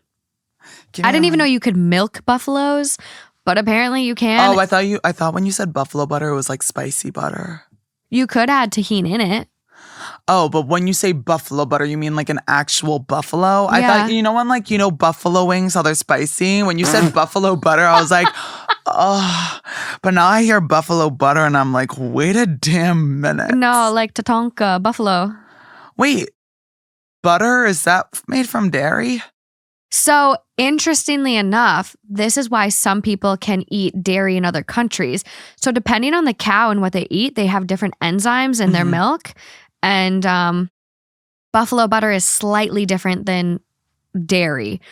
I didn't even know you could milk buffaloes, but apparently you can. Oh, I thought when you said buffalo butter, it was like spicy butter. You could add tahini in it. Oh, but when you say buffalo butter, you mean like an actual buffalo? I thought, when buffalo wings, how they're spicy. When you said buffalo butter, I was like, oh. But now I hear buffalo butter and I'm like, wait a damn minute. No, like Tatonka, buffalo. Wait. Butter, is that made from dairy? So, interestingly enough, this is why some people can eat dairy in other countries. So, depending on the cow and what they eat, they have different enzymes in their milk. And buffalo butter is slightly different than dairy.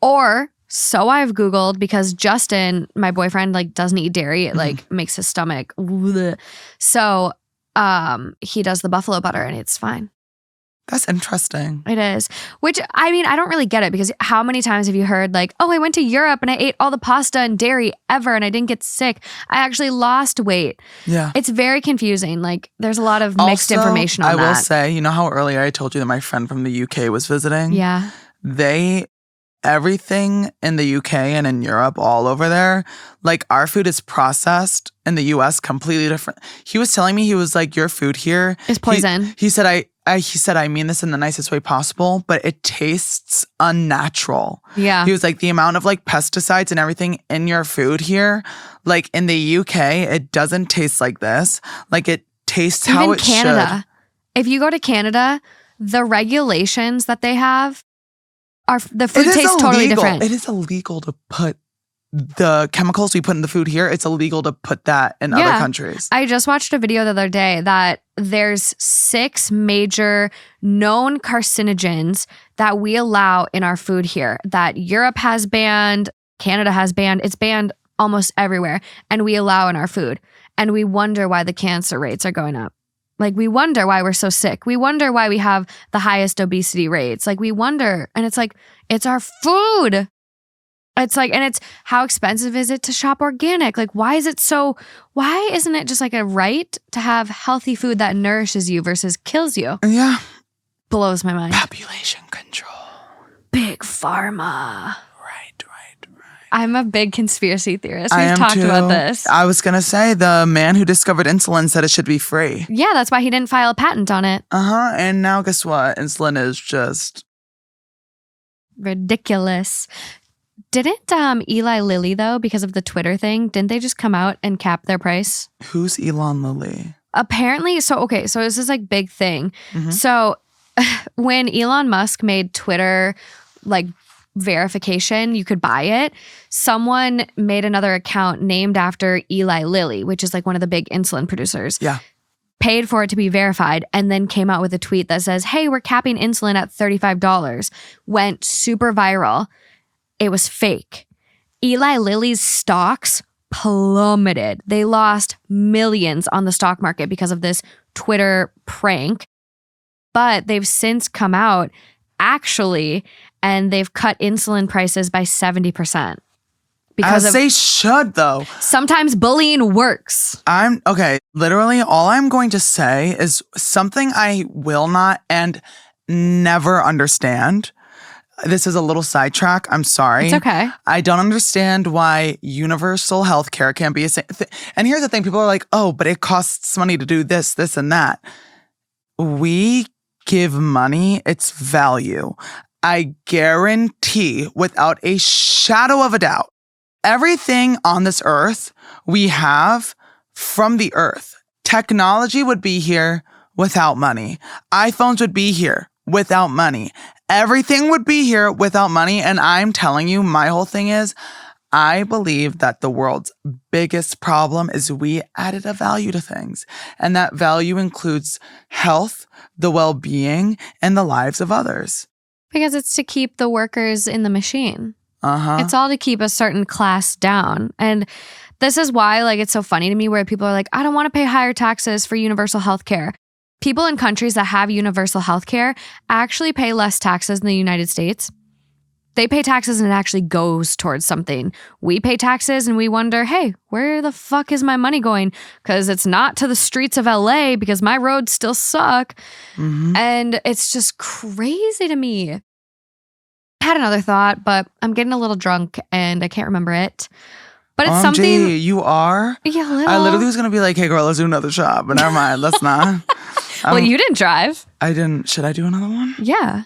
Or, so I've Googled, because Justin, my boyfriend, doesn't eat dairy. It makes his stomach. Bleh. So, he does the buffalo butter and it's fine. That's interesting. It is. Which, I don't really get it because how many times have you heard I went to Europe and I ate all the pasta and dairy ever and I didn't get sick. I actually lost weight. Yeah. It's very confusing. There's a lot of mixed information on that. I will say, you know how earlier I told you that my friend from the UK was visiting? Yeah. Everything in the UK and in Europe, all over there, our food is processed in the US completely different. He was telling me, he was like, your food here is poison. He said, I mean this in the nicest way possible, but it tastes unnatural. Yeah. He was like, the amount of pesticides and everything in your food here, in the UK, it doesn't taste like this. It tastes how it Canada. should. If you go to Canada, the regulations that they have the food tastes totally different. It is illegal to put the chemicals we put in the food here, it's illegal to put that in other countries. I just watched a video the other day that there's 6 major known carcinogens that we allow in our food here that Europe has banned, Canada has banned. It's banned almost everywhere, and we allow in our food. And we wonder why the cancer rates are going up. Like, we wonder why we're so sick. We wonder why we have the highest obesity rates. Like, we wonder, and it's like, it's our food. It's like, and it's how expensive is it to shop organic? Like, why isn't it just like a right to have healthy food that nourishes you versus kills you? Yeah. Blows my mind. Population control. Big pharma. Right. I'm a big conspiracy theorist. I We've am talked too. about this. I was going to say the man who discovered insulin said it should be free. Yeah, that's why he didn't file a patent on it. And now guess what? Insulin is just ridiculous. Didn't Eli Lilly, though, because of the Twitter thing, didn't they just come out and cap their price? Who's Elon Lilly? Apparently, so this is like big thing. Mm-hmm. So when Elon Musk made Twitter like verification, you could buy it. Someone made another account named after Eli Lilly, which is like one of the big insulin producers. Yeah. Paid for it to be verified, and then came out with a tweet that says, hey, we're capping insulin at $35. Went super viral. It was fake. Eli Lilly's stocks plummeted. They lost millions on the stock market because of this Twitter prank. But they've since come out actually, and they've cut insulin prices by 70%. As they should, though. Sometimes bullying works. Literally, all I'm going to say is something I will not and never understand. This is a little sidetrack. I'm sorry. It's okay. I don't understand why universal health care can't be a thing. And here's the thing. People are like, oh, but it costs money to do this, this, and that. We give money its value. I guarantee without a shadow of a doubt, everything on this earth we have from the earth. Technology would be here without money. iPhones would be here without money. Everything would be here without money. And I'm telling you, my whole thing is, I believe that the world's biggest problem is we added a value to things. And that value includes health, the well-being, and the lives of others. Because it's to keep the workers in the machine. Uh-huh. It's all to keep a certain class down. And this is why, like, it's so funny to me where people are like, I don't want to pay higher taxes for universal health care. People in countries that have universal health care actually pay less taxes in the United States. They pay taxes and it actually goes towards something. We pay taxes and we wonder, hey, where the fuck is my money going? Because it's not to the streets of LA because my roads still suck. Mm-hmm. And it's just crazy to me. I had another thought, but I'm getting a little drunk and I can't remember it. But it's something. You are? Yeah, a little. I literally was going to be like, hey, girl, let's do another shot. But never mind. Let's not. Well, you didn't drive. I didn't. Should I do another one? Yeah.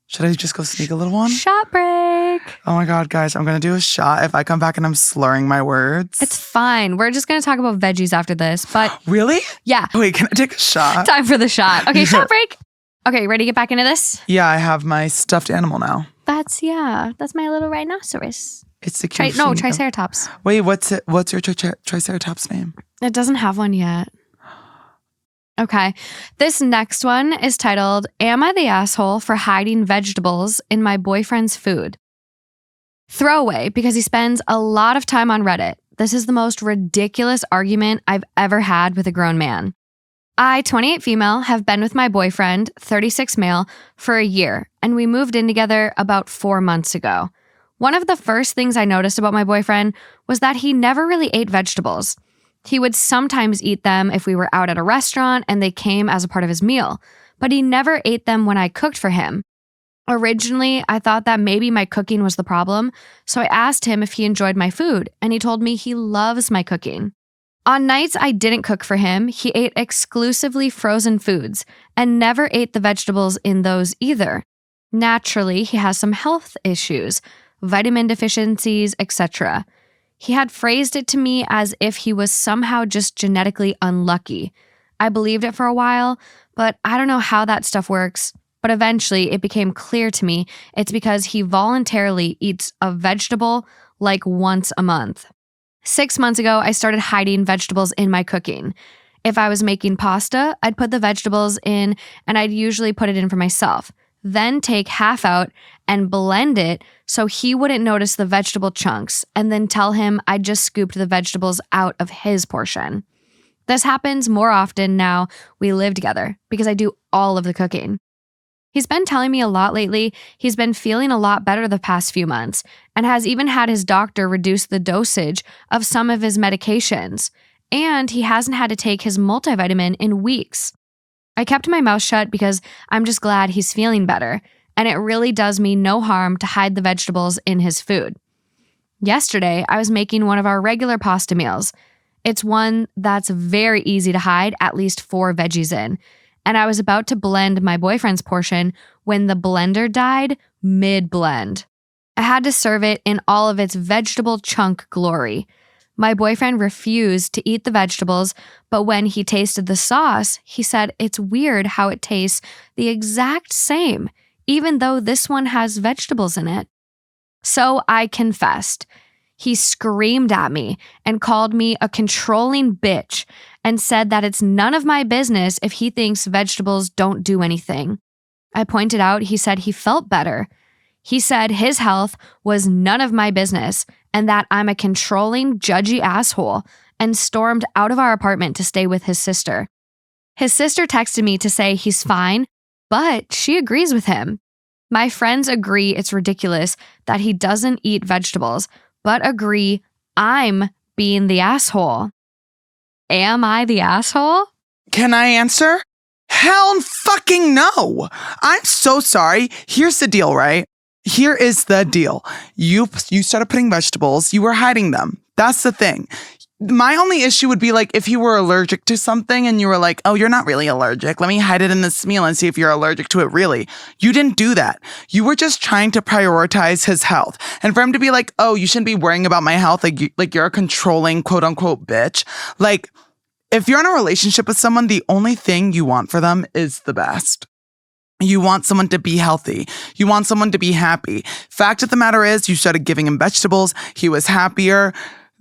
Should I just go sneak a little one? Shot break. Oh my God, guys, I'm going to do a shot. If I come back and I'm slurring my words. It's fine. We're just going to talk about veggies after this. But really? Yeah. Wait, can I take a shot? Time for the shot. Okay, shot break. Okay, ready to get back into this? Yeah, I have my stuffed animal now. That's my little rhinoceros. It's the Triceratops. Wait, what's your Triceratops name? It doesn't have one yet. Okay. This next one is titled, Am I the Asshole for Hiding Vegetables in My Boyfriend's Food? Throwaway, because he spends a lot of time on Reddit. This is the most ridiculous argument I've ever had with a grown man. I, 28 female, have been with my boyfriend, 36 male, for a year, and we moved in together about 4 months ago. One of the first things I noticed about my boyfriend was that he never really ate vegetables. He would sometimes eat them if we were out at a restaurant and they came as a part of his meal, but he never ate them when I cooked for him. Originally, I thought that maybe my cooking was the problem, so I asked him if he enjoyed my food, and he told me he loves my cooking. On nights I didn't cook for him, he ate exclusively frozen foods and never ate the vegetables in those either. Naturally, he has some health issues, vitamin deficiencies, etc. He had phrased it to me as if he was somehow just genetically unlucky. I believed it for a while, but I don't know how that stuff works. But eventually it became clear to me it's because he voluntarily eats a vegetable like once a month. 6 months ago, I started hiding vegetables in my cooking. If I was making pasta, I'd put the vegetables in and I'd usually put it in for myself. Then take half out and blend it so he wouldn't notice the vegetable chunks, and then tell him I just scooped the vegetables out of his portion. This happens more often now we live together because I do all of the cooking. He's been telling me a lot lately. He's been feeling a lot better the past few months and has even had his doctor reduce the dosage of some of his medications. And he hasn't had to take his multivitamin in weeks. I kept my mouth shut because I'm just glad he's feeling better, and it really does me no harm to hide the vegetables in his food. Yesterday, I was making one of our regular pasta meals. It's one that's very easy to hide at least 4 veggies in, and I was about to blend my boyfriend's portion when the blender died mid-blend. I had to serve it in all of its vegetable chunk glory. My boyfriend refused to eat the vegetables, but when he tasted the sauce, he said it's weird how it tastes the exact same, even though this one has vegetables in it. So I confessed. He screamed at me and called me a controlling bitch and said that it's none of my business if he thinks vegetables don't do anything. I pointed out he said he felt better. He said his health was none of my business and that I'm a controlling, judgy asshole, and stormed out of our apartment to stay with his sister. His sister texted me to say he's fine, but she agrees with him. My friends agree it's ridiculous that he doesn't eat vegetables, but agree I'm being the asshole. Am I the asshole? Can I answer? Hell fucking no. I'm so sorry. Here's the deal, right? Here is the deal. You started putting vegetables. You were hiding them. That's the thing. My only issue would be like if you were allergic to something and you were like, oh, you're not really allergic. Let me hide it in this meal and see if you're allergic to it really. You didn't do that. You were just trying to prioritize his health. And for him to be like, oh, you shouldn't be worrying about my health. Like you're a controlling quote unquote bitch. Like if you're in a relationship with someone, the only thing you want for them is the best. You want someone to be healthy. You want someone to be happy. Fact of the matter is, you started giving him vegetables. He was happier,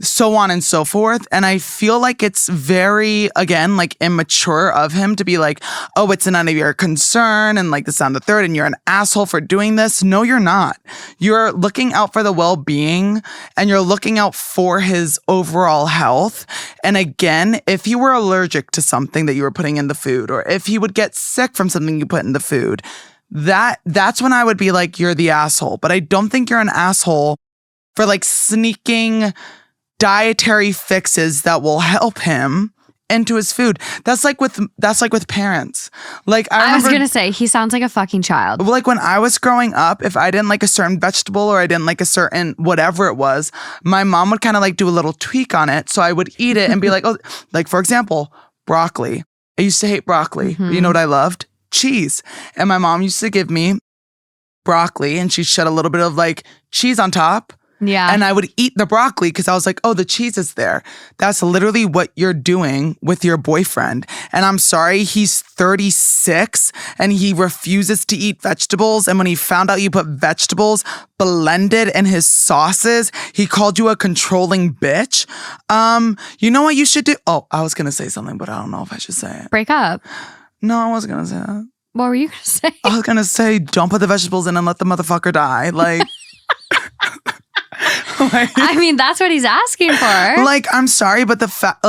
so on and so forth. And I feel like it's very, again, like immature of him to be like, oh, it's none of your concern and like this, and the third, and you're an asshole for doing this. No, you're not. You're looking out for the well-being and you're looking out for his overall health. And again, if he were allergic to something that you were putting in the food, or if he would get sick from something you put in the food, that's when I would be like, you're the asshole. But I don't think you're an asshole for like sneaking dietary fixes that will help him into his food. That's like with parents. Like I was going to say, he sounds like a fucking child. Like when I was growing up, if I didn't like a certain vegetable or I didn't like a certain whatever it was, my mom would kind of like do a little tweak on it. So I would eat it and be like, oh, like for example, broccoli. I used to hate broccoli. Mm-hmm. You know what I loved? Cheese. And my mom used to give me broccoli and she'd shed a little bit of like cheese on top. Yeah. And I would eat the broccoli because I was like, oh, the cheese is there. That's literally what you're doing with your boyfriend. And I'm sorry, he's 36 and he refuses to eat vegetables. And when he found out you put vegetables blended in his sauces, he called you a controlling bitch. You know what you should do? Oh, I was going to say something, but I don't know if I should say it. Break up. No, I wasn't going to say that. What were you going to say? I was going to say, don't put the vegetables in and let the motherfucker die. Like... Like, I mean, that's what he's asking for. Like, I'm sorry, but fact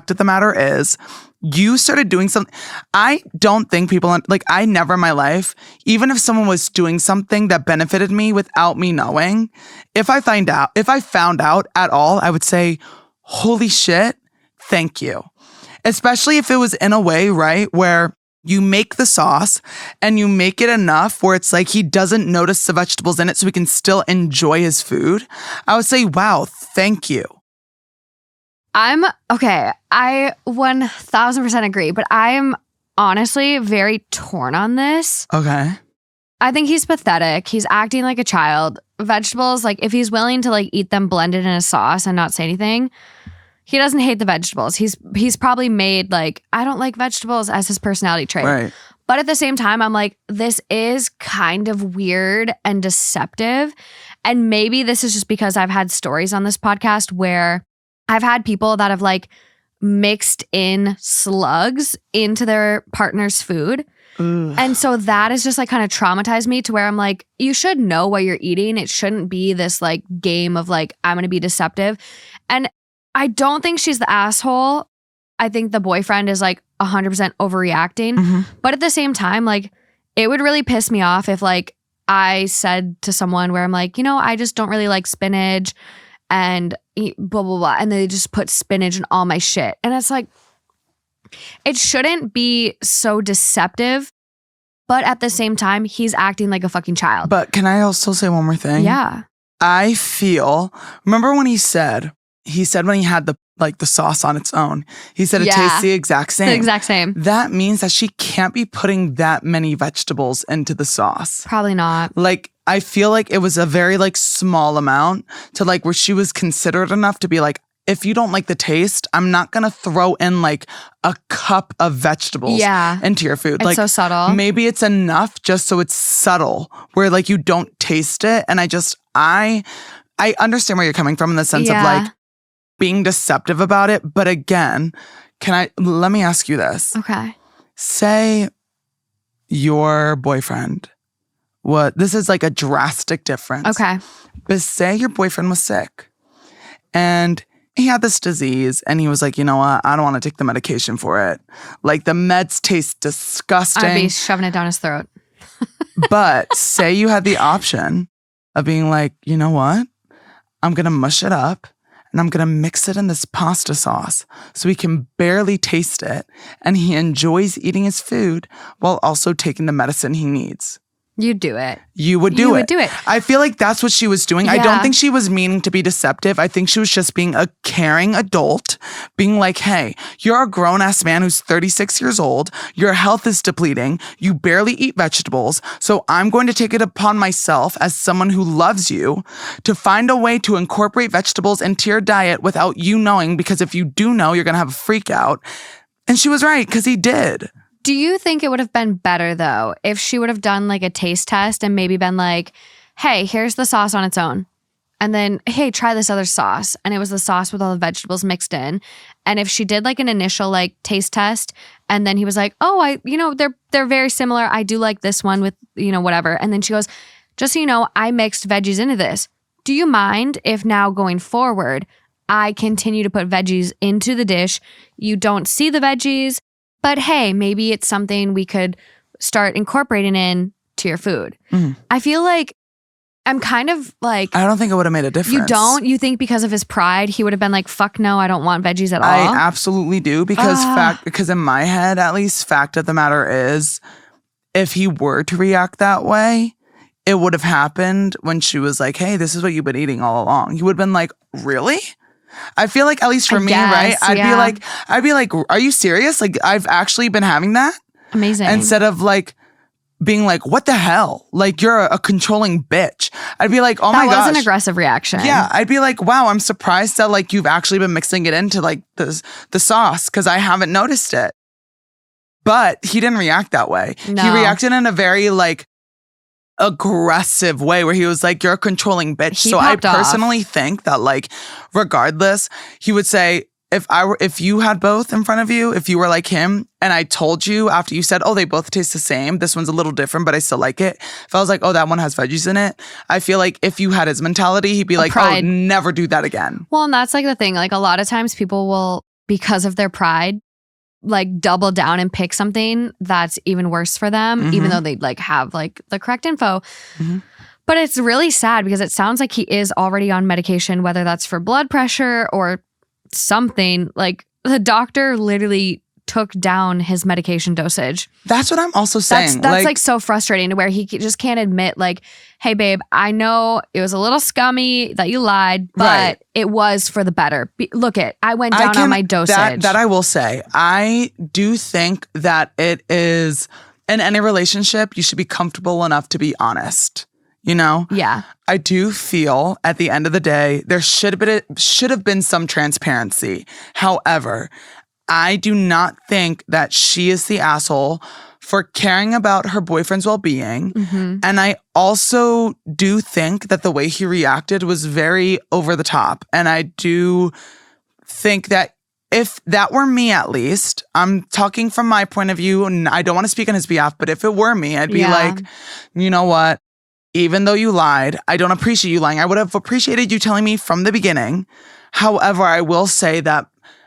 of the matter is, you started doing something. I don't think people, like, I never in my life, even if someone was doing something that benefited me without me knowing, if I found out at all, I would say, holy shit, thank you. Especially if it was in a way, right, where you make the sauce and you make it enough where it's like he doesn't notice the vegetables in it so he can still enjoy his food. I would say, wow, thank you. Okay. I 1000% agree, but I am honestly very torn on this. Okay. I think he's pathetic. He's acting like a child. Vegetables, like if he's willing to like eat them blended in a sauce and not say anything, he doesn't hate the vegetables. He's probably made like, I don't like vegetables as his personality trait. Right. But at the same time, I'm like, this is kind of weird and deceptive. And maybe this is just because I've had stories on this podcast where I've had people that have like mixed in slugs into their partner's food. Ugh. And so that has just like kind of traumatized me to where I'm like, you should know what you're eating. It shouldn't be this like game of like, I'm going to be deceptive. And I don't think she's the asshole. I think the boyfriend is like 100% overreacting. Mm-hmm. But at the same time, like it would really piss me off if like I said to someone where I'm like, I just don't really like spinach and blah, blah, blah. And they just put spinach in all my shit. And it's like, it shouldn't be so deceptive. But at the same time, he's acting like a fucking child. But can I also say one more thing? Yeah. I feel, remember when he said when he had the sauce on its own, he said it tastes the exact same. The exact same. That means that she can't be putting that many vegetables into the sauce. Probably not. Like, I feel like it was a very like small amount to like where she was considerate enough to be like, if you don't like the taste, I'm not going to throw in like a cup of vegetables into your food. It's like, so subtle. Maybe it's enough just so it's subtle where like you don't taste it. And I understand where you're coming from in the sense of like being deceptive about it. But again, let me ask you this. Okay. Say your boyfriend, this is like a drastic difference. Okay. But say your boyfriend was sick and he had this disease and he was like, you know what? I don't want to take the medication for it. Like the meds taste disgusting. I'd be shoving it down his throat. But say you had the option of being like, you know what? I'm going to mush it up and I'm going to mix it in this pasta sauce so he can barely taste it. And he enjoys eating his food while also taking the medicine he needs. You'd do it. You would do it. I feel like that's what she was doing. Yeah. I don't think she was meaning to be deceptive. I think she was just being a caring adult, being like, hey, you're a grown-ass man who's 36 years old. Your health is depleting. You barely eat vegetables. So I'm going to take it upon myself as someone who loves you to find a way to incorporate vegetables into your diet without you knowing, because if you do know, you're going to have a freak out. And she was right, because he did. Do you think it would have been better, though, if she would have done like a taste test and maybe been like, hey, here's the sauce on its own. And then, hey, try this other sauce. And it was the sauce with all the vegetables mixed in. And if she did like an initial like taste test and then he was like, oh, they're very similar. I do like this one with, whatever. And then she goes, just so you know, I mixed veggies into this. Do you mind if now going forward, I continue to put veggies into the dish? You don't see the veggies. But hey, maybe it's something we could start incorporating in to your food. Mm-hmm. I feel like I'm kind of like... I don't think it would have made a difference. You don't? You think because of his pride, he would have been like, fuck no, I don't want veggies at all? I absolutely do. Because in my head, at least, fact of the matter is, if he were to react that way, it would have happened when she was like, hey, this is what you've been eating all along. He would have been like, really? I feel like, at least for me, right? I'd be like, are you serious? Like, I've actually been having that. Amazing. Instead of like being like, what the hell? Like, you're a controlling bitch. I'd be like, oh my gosh. That was an aggressive reaction. Yeah. I'd be like, wow, I'm surprised that like you've actually been mixing it into like the sauce because I haven't noticed it. But he didn't react that way. No. He reacted in a very like aggressive way where he was like, you're a controlling bitch. So I personally think that like regardless, he would say, if you had both in front of you, if you were like him and I told you after you said, oh, they both taste the same, this one's a little different but I still like it, if I was like, oh, that one has veggies in it, I feel like if you had his mentality, he'd be like, pride. Oh, never do that again. Well, and that's like the thing, like a lot of times people will, because of their pride, like double down and pick something that's even worse for them, even though they like have like the correct info. But it's really sad because it sounds like he is already on medication, whether that's for blood pressure or something. Like the doctor literally took down his medication dosage. That's what I'm also saying. That's like so frustrating to where he just can't admit like, hey babe, I know it was a little scummy that you lied, but it was for the better. Look I went down on my dosage. That I will say. I do think that it is, in any relationship, you should be comfortable enough to be honest. You know? Yeah. I do feel at the end of the day, there should have been some transparency. However, I do not think that she is the asshole for caring about her boyfriend's well-being. Mm-hmm. And I also do think that the way he reacted was very over the top. And I do think that if that were me, at least, I'm talking from my point of view, and I don't want to speak on his behalf, but if it were me, I'd be like, you know what? Even though you lied, I don't appreciate you lying. I would have appreciated you telling me from the beginning. However, I will say that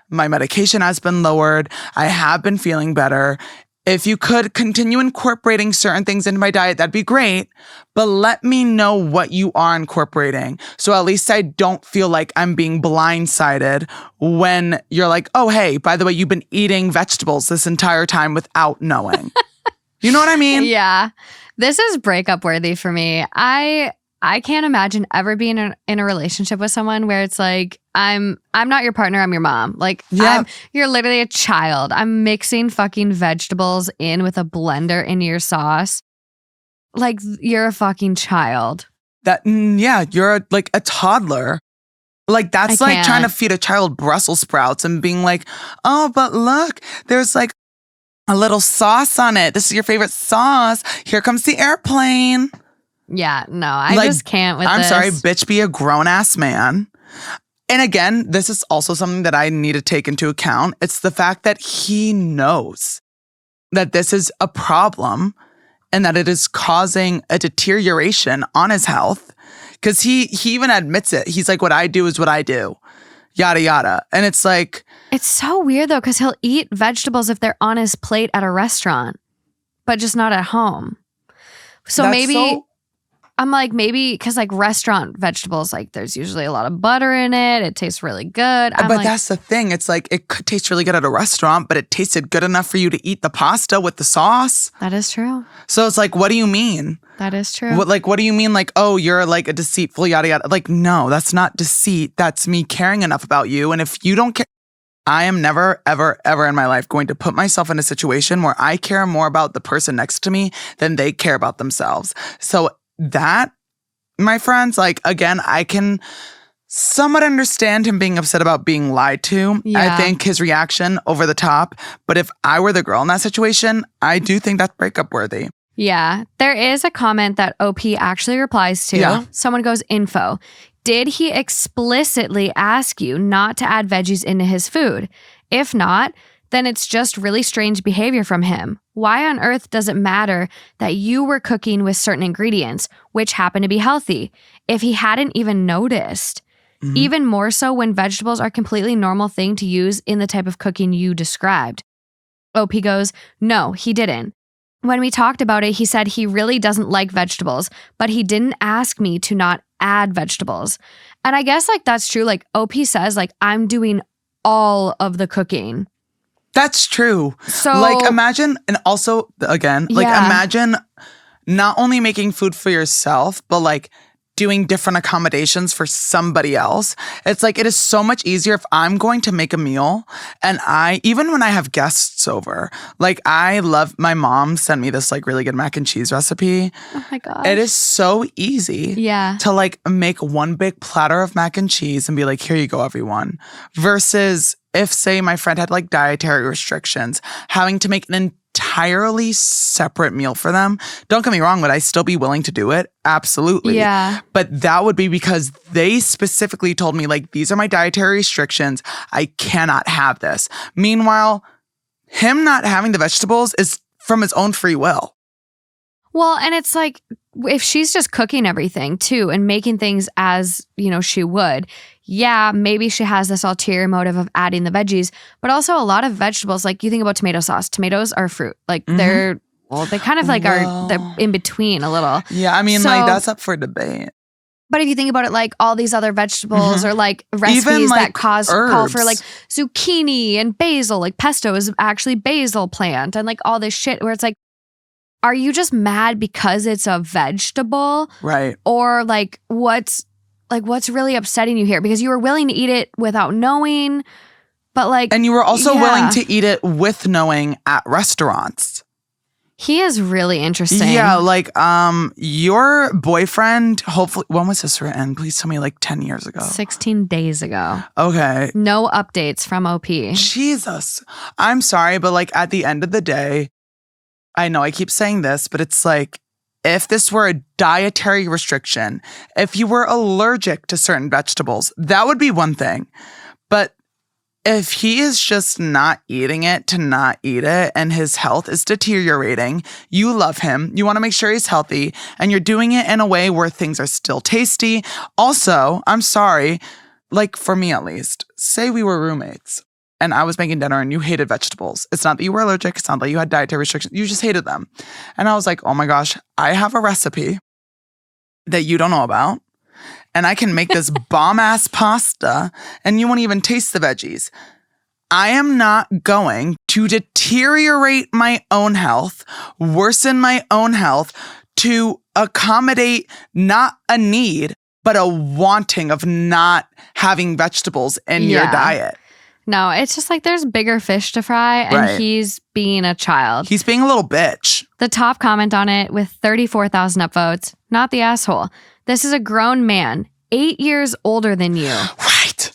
my medication has been lowered. I have been feeling better. If you could continue incorporating certain things into my diet, that'd be great. But let me know what you are incorporating. So at least I don't feel like I'm being blindsided when you're like, oh, hey, by the way, you've been eating vegetables this entire time without knowing. You know what I mean? Yeah. This is breakup worthy for me. I can't imagine ever being in a relationship with someone where it's like, I'm not your partner, I'm your mom. Like, Yeah. you're literally a child. I'm mixing fucking vegetables in with a blender into your sauce. Like, you're a fucking child. You're like a toddler. Like, that's like trying to feed a child Brussels sprouts and being like, oh, but look, there's like a little sauce on it. This is your favorite sauce. Here comes the airplane. Yeah, no, I just can't with I'm this. sorry, bitch, be a grown-ass man. And again, this is also something that I need to take into account. It's the fact that he knows that this is a problem and that it is causing a deterioration on his health. Because he even admits it. He's like, what I do is what I do. Yada, yada. And it's like... It's so weird, though, because he'll eat vegetables if they're on his plate at a restaurant, but just not at home. So maybe... I'm like, maybe because like restaurant vegetables, like there's usually a lot of butter in it. It tastes really good. But that's the thing. It's like it could taste really good at a restaurant, but it tasted good enough for you to eat the pasta with the sauce. That is true. So it's like, what do you mean? That is true. What do you mean? Like, oh, you're like a deceitful yada yada. Like, no, that's not deceit. That's me caring enough about you. And if you don't care, I am never, ever, ever in my life going to put myself in a situation where I care more about the person next to me than they care about themselves. So that, my friends, like, again, I can somewhat understand him being upset about being lied to. Yeah. I think his reaction over the top. But if I were the girl in that situation, I do think that's breakup worthy. Yeah. There is a comment that OP actually replies to. Yeah. Someone goes, info. Did he explicitly ask you not to add veggies into his food? If not, then it's just really strange behavior from him. Why on earth does it matter that you were cooking with certain ingredients, which happen to be healthy, if he hadn't even noticed? Mm-hmm. Even more so when vegetables are a completely normal thing to use in the type of cooking you described. OP goes, no, he didn't. When we talked about it, he said he really doesn't like vegetables, but he didn't ask me to not add vegetables. And I guess like that's true. Like OP says, like I'm doing all of the cooking. That's true. So like imagine, and also again, like imagine not only making food for yourself, but like doing different accommodations for somebody else. It's like, it is so much easier if I'm going to make a meal and even when I have guests over, like I love, my mom sent me this like really good mac and cheese recipe. Oh my God. It is so easy to like make one big platter of mac and cheese and be like, here you go, everyone. Versus if say my friend had like dietary restrictions, having to make an entirely separate meal for them. Don't get me wrong, would I still be willing to do it? Absolutely. Yeah. But that would be because they specifically told me like, these are my dietary restrictions. I cannot have this. Meanwhile, him not having the vegetables is from his own free will. Well, and it's like, if she's just cooking everything too and making things as, you know, she would, yeah, maybe she has this ulterior motive of adding the veggies, but also a lot of vegetables, like you think about tomato sauce. Tomatoes are fruit. Like they kind of like they're in between a little. Yeah, I mean, like that's up for debate. But if you think about it, like all these other vegetables or like recipes even, like, that call for like zucchini and basil, like pesto is actually basil plant and like all this shit where it's like, are you just mad because it's a vegetable? Right. Or like what's really upsetting you here? Because you were willing to eat it without knowing, but like... And you were also willing to eat it with knowing at restaurants. He is really interesting. Yeah, like your boyfriend, hopefully, when was this written? Please tell me like 10 years ago. 16 days ago. Okay. No updates from OP. Jesus. I'm sorry, but like at the end of the day, I know I keep saying this, but it's like, if this were a dietary restriction, if you were allergic to certain vegetables, that would be one thing. But if he is just not eating it to not eat it and his health is deteriorating, you love him, you want to make sure he's healthy, and you're doing it in a way where things are still tasty. Also, I'm sorry, like for me at least, say we were roommates and I was making dinner and you hated vegetables. It's not that you were allergic. It's not that you had dietary restrictions. You just hated them. And I was like, oh my gosh, I have a recipe that you don't know about. And I can make this bomb-ass pasta and you won't even taste the veggies. I am not going to deteriorate my own health, worsen my own health to accommodate not a need, but a wanting of not having vegetables in your diet. No, it's just like there's bigger fish to fry and he's being a child. He's being a little bitch. The top comment on it with 34,000 upvotes, not the asshole. This is a grown man, 8 years older than you. Right.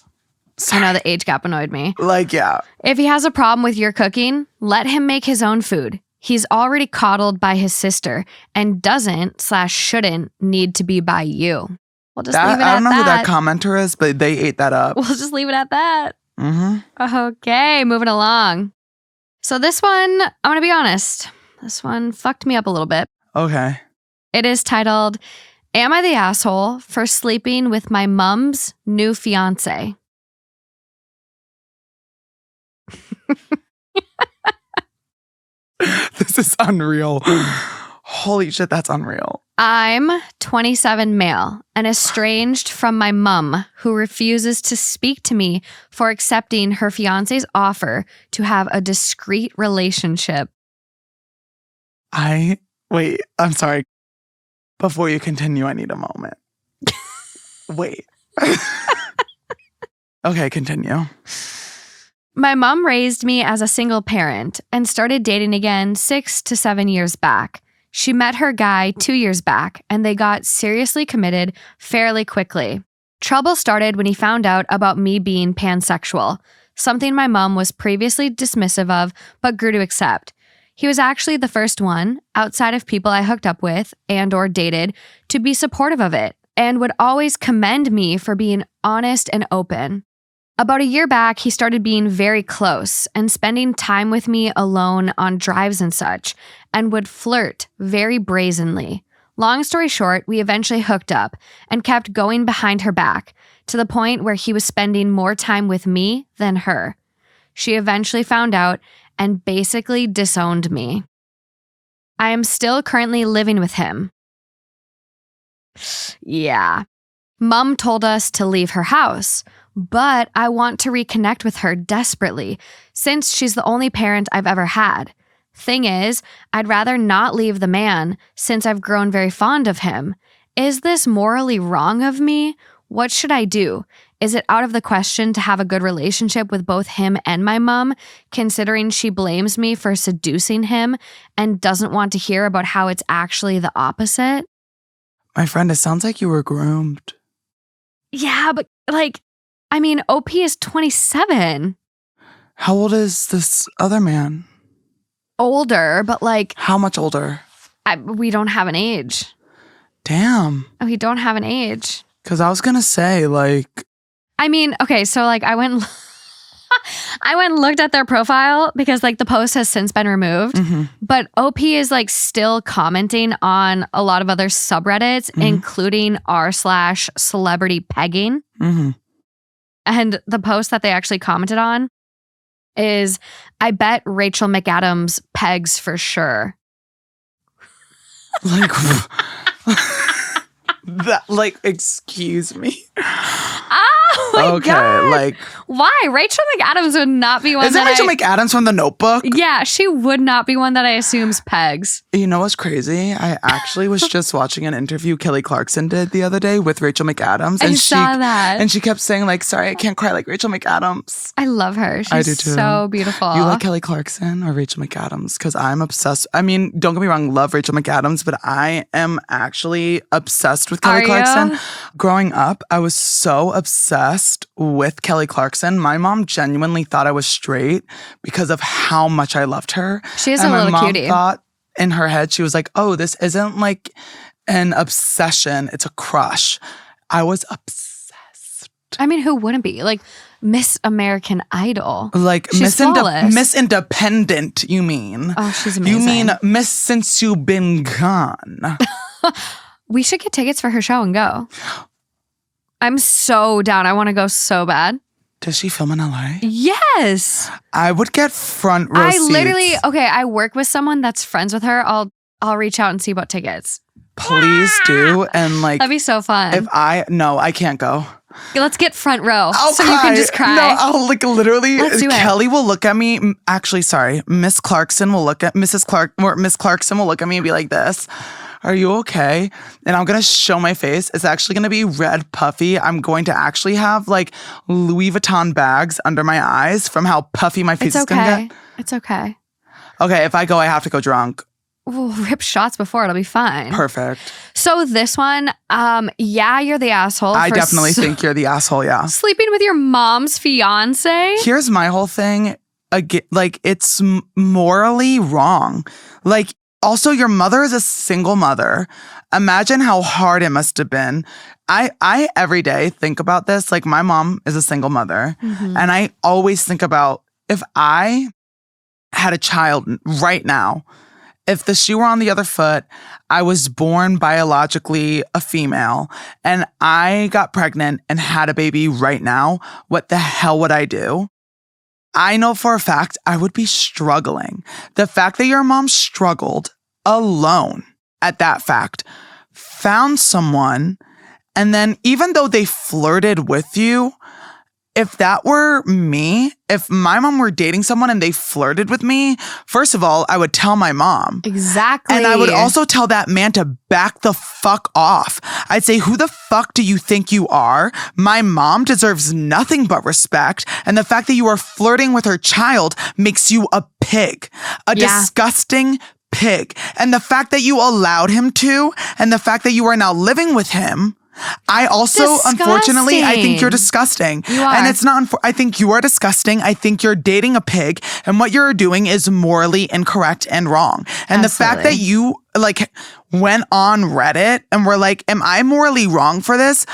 Sorry. I know the age gap annoyed me. Like, yeah. If he has a problem with your cooking, let him make his own food. He's already coddled by his sister and doesn't/shouldn't need to be by you. We'll just leave it at that. I don't know who that commenter is, but they ate that up. We'll just leave it at that. Mm-hmm. Okay, moving along. So this one, I'm going to be honest. This one fucked me up a little bit. Okay. It is titled, Am I the Asshole for Sleeping with My Mom's New Fiancé? This is unreal. Holy shit, that's unreal. I'm 27 male and estranged from my mom who refuses to speak to me for accepting her fiance's offer to have a discreet relationship. Wait, I'm sorry. Before you continue, I need a moment. Wait. Okay, continue. My mom raised me as a single parent and started dating again 6 to 7 years back. She met her guy 2 years back and they got seriously committed fairly quickly. Trouble started when he found out about me being pansexual, something my mom was previously dismissive of but grew to accept. He was actually the first one, outside of people I hooked up with and or dated, to be supportive of it and would always commend me for being honest and open. About a year back, he started being very close and spending time with me alone on drives and such, and would flirt very brazenly. Long story short, we eventually hooked up and kept going behind her back to the point where he was spending more time with me than her. She eventually found out and basically disowned me. I am still currently living with him. Yeah. Mom told us to leave her house, but I want to reconnect with her desperately since she's the only parent I've ever had. Thing is, I'd rather not leave the man since I've grown very fond of him. Is this morally wrong of me? What should I do? Is it out of the question to have a good relationship with both him and my mom, considering she blames me for seducing him and doesn't want to hear about how it's actually the opposite? My friend, it sounds like you were groomed. Yeah, but OP is 27. How old is this other man? Older, but How much older? We don't have an age. Damn. We don't have an age. Because I was going to say, okay, so I went I went and looked at their profile because the post has since been removed. Mm-hmm. But OP is still commenting on a lot of other subreddits, mm-hmm. including r/celebrity pegging. Mm-hmm. And the post that they actually commented on is, I bet Rachel McAdams pegs for sure. Excuse me. Oh my God. Why? Rachel McAdams would not be one Isn't Rachel McAdams from The Notebook? Yeah, she would not be one that I assumes pegs. You know what's crazy? I actually was just watching an interview Kelly Clarkson did the other day with Rachel McAdams. I saw that. And she kept saying sorry, I can't cry like Rachel McAdams. I love her. She's I do too. So beautiful. You like Kelly Clarkson or Rachel McAdams? Because I'm obsessed. I mean, don't get me wrong, love Rachel McAdams, but I am actually obsessed with Kelly Clarkson. Growing up, I was so obsessed with Kelly Clarkson. My mom genuinely thought I was straight because of how much I loved her. She's a little cutie. in her head, she was like, oh, this isn't like an obsession. It's a crush. I was obsessed. I mean, who wouldn't be? Like Miss American Idol. Like she's flawless. Miss Independent, you mean? Oh, she's amazing. You mean Miss Since You Been Gone. We should get tickets for her show and go. I'm so down. I want to go so bad. Does she film in LA? Yes. I would get front row seats. I work with someone that's friends with her. I'll reach out and see about tickets. Please do. And like, that'd be so fun. No, I can't go. Let's get front row so cry. you can just cry. No, I'll like literally, Let's do it. Kelly will look at me. Actually, sorry. Miss Clarkson will look at Miss Clarkson will look at me and be like this. Are you okay? And I'm going to show my face. It's actually going to be red puffy. I'm going to actually have like Louis Vuitton bags under my eyes from how puffy my face is going to get. It's okay. Okay, if I go, I have to go drunk. We'll rip shots before. It'll be fine. Perfect. So this one, you're the asshole. I definitely think you're the asshole, yeah. Sleeping with your mom's fiance? Here's my whole thing. Again, like, it's morally wrong. Like, also, your mother is a single mother. Imagine how hard it must have been. I every day think about this. Like, my mom is a single mother. Mm-hmm. And I always think about if I had a child right now, if the shoe were on the other foot, I was born biologically a female, and I got pregnant and had a baby right now, what the hell would I do? I know for a fact I would be struggling. The fact that your mom struggled alone at that fact, found someone, and then even though they flirted with you, if that were me, if my mom were dating someone and they flirted with me, first of all, I would tell my mom. Exactly. And I would also tell that man to back the fuck off. I'd say, who the fuck do you think you are? My mom deserves nothing but respect. And the fact that you are flirting with her child makes you a pig, a disgusting pig. And the fact that you allowed him to, and the fact that you are now living with him, I also, unfortunately, I think you're disgusting. You are. And it's not, I think you are disgusting. I think you're dating a pig, and what you're doing is morally incorrect and wrong. And the fact that you like went on Reddit and were like, am I morally wrong for this?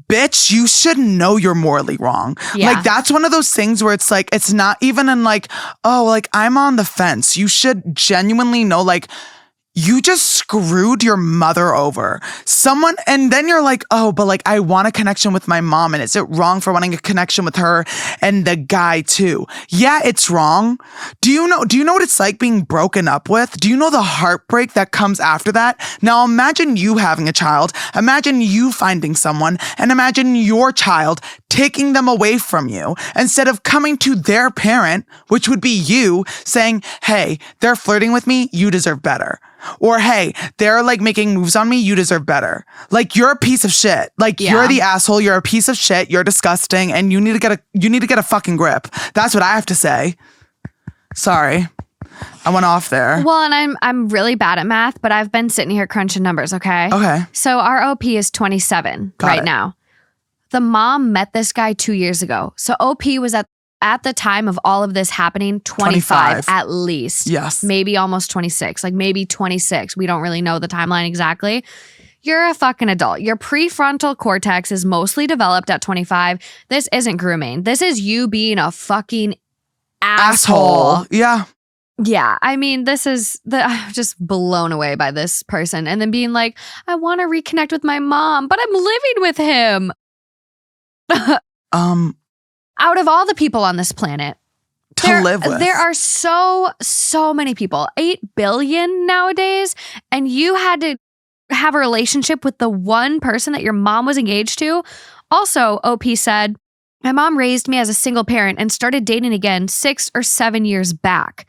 Bitch, you should know you're morally wrong. Yeah. Like, that's one of those things where it's like, it's not even in like, oh, like, I'm on the fence. You should genuinely know, like, you just screwed your mother over. Someone, and then you're like, oh, but like, I want a connection with my mom, and is it wrong for wanting a connection with her and the guy too? Yeah, it's wrong. Do you know what it's like being broken up with? Do you know the heartbreak that comes after that? Now imagine you having a child, imagine you finding someone, and imagine your child taking them away from you instead of coming to their parent, which would be you, saying, hey, they're flirting with me, you deserve better. Or, hey, they're like making moves on me, you deserve better. Like, you're a piece of shit. Like, you're the asshole, you're a piece of shit, you're disgusting, and you need to get a fucking grip. That's what I have to say. Sorry. I went off there. Well, and I'm really bad at math, but I've been sitting here crunching numbers, okay? Okay. So our OP is 27 right now. The mom met this guy 2 years ago. So OP was at the time of all of this happening, 25 at least. Yes. Maybe almost 26, like maybe 26. We don't really know the timeline exactly. You're a fucking adult. Your prefrontal cortex is mostly developed at 25. This isn't grooming. This is you being a fucking asshole. Yeah. Yeah. I mean, I'm just blown away by this person. And then being like, I want to reconnect with my mom, but I'm living with him. Out of all the people on this planet to live with, there are so many people, 8 billion nowadays, and you had to have a relationship with the one person that your mom was engaged to. Also, OP said, my mom raised me as a single parent and started dating again 6 or 7 years back,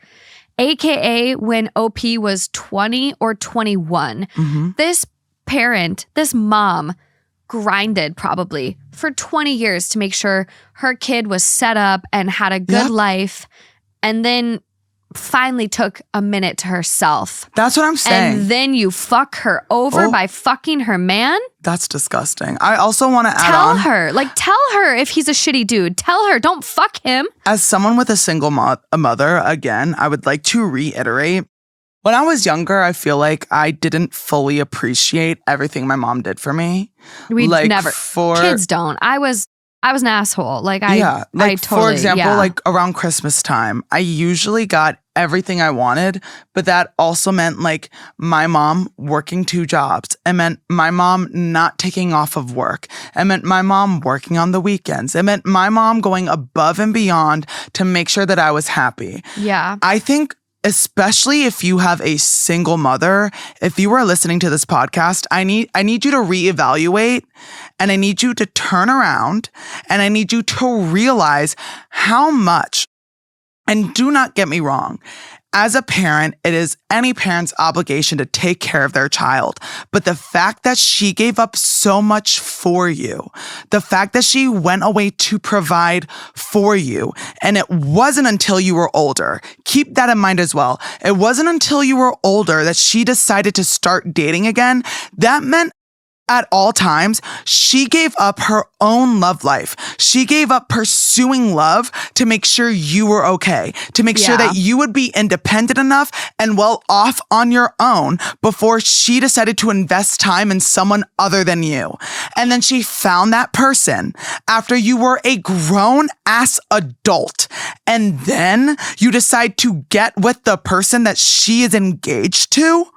aka when OP was 20 or 21. Mm-hmm. This mom grinded probably for 20 years to make sure her kid was set up and had a good life, and then finally took a minute to herself. That's what I'm saying. And then you fuck her over by fucking her man? That's disgusting. I also want to add on. Tell her if he's a shitty dude. Tell her, don't fuck him. As someone with a single mother, again, I would like to reiterate, When I was younger, I feel like I didn't fully appreciate everything my mom did for me. We Like, never. Kids don't. I was an asshole. Like I totally, for example, yeah. like around Christmas time, I usually got everything I wanted, but that also meant like my mom working 2 jobs. It meant my mom not taking off of work. It meant my mom working on the weekends. It meant my mom going above and beyond to make sure that I was happy. Yeah. I think especially if you have a single mother, if you are listening to this podcast, I need you to reevaluate, and I need you to turn around, and I need you to realize how much, and do not get me wrong, as a parent, it is any parent's obligation to take care of their child. But the fact that she gave up so much for you, the fact that she went away to provide for you, and it wasn't until you were older, keep that in mind as well. It wasn't until you were older that she decided to start dating again. That meant at all times, she gave up her own love life. She gave up pursuing love to make sure you were okay, to make sure that you would be independent enough and well off on your own before she decided to invest time in someone other than you. And then she found that person after you were a grown ass adult. And then you decide to get with the person that she is engaged to.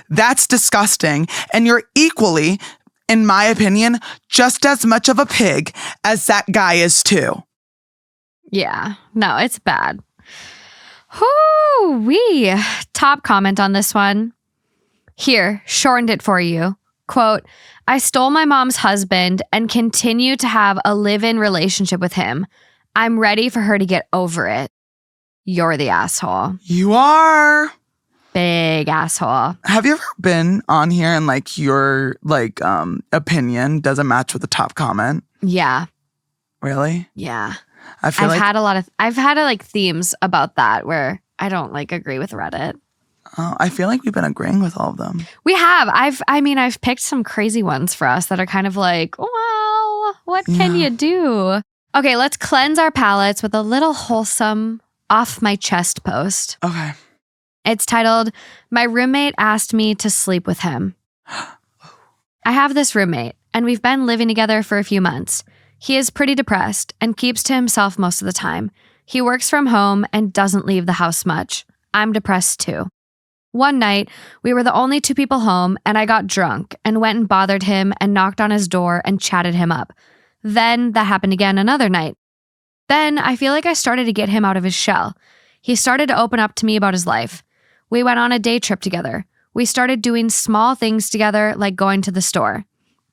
That's disgusting. And you're equally, in my opinion, just as much of a pig as that guy is too. Yeah. No, it's bad. Whoo-wee. Top comment on this one. Here, shortened it for you. Quote, I stole my mom's husband and continue to have a live-in relationship with him. I'm ready for her to get over it. You're the asshole. You are. Big asshole. Have you ever been on here and like your opinion doesn't match with the top comment? Yeah. Really? Yeah. I've had like themes about that where I don't like agree with Reddit. I feel like we've been agreeing with all of them. We have. I've picked some crazy ones for us that are kind of like, well, what can you do? Okay, let's cleanse our palates with a little wholesome off my chest post. Okay. It's titled, My Roommate Asked Me to Sleep with Him. I have this roommate, and we've been living together for a few months. He is pretty depressed and keeps to himself most of the time. He works from home and doesn't leave the house much. I'm depressed too. One night, we were the only 2 people home, and I got drunk and went and bothered him and knocked on his door and chatted him up. Then that happened again another night. Then I feel like I started to get him out of his shell. He started to open up to me about his life. We went on a day trip together. We started doing small things together, like going to the store.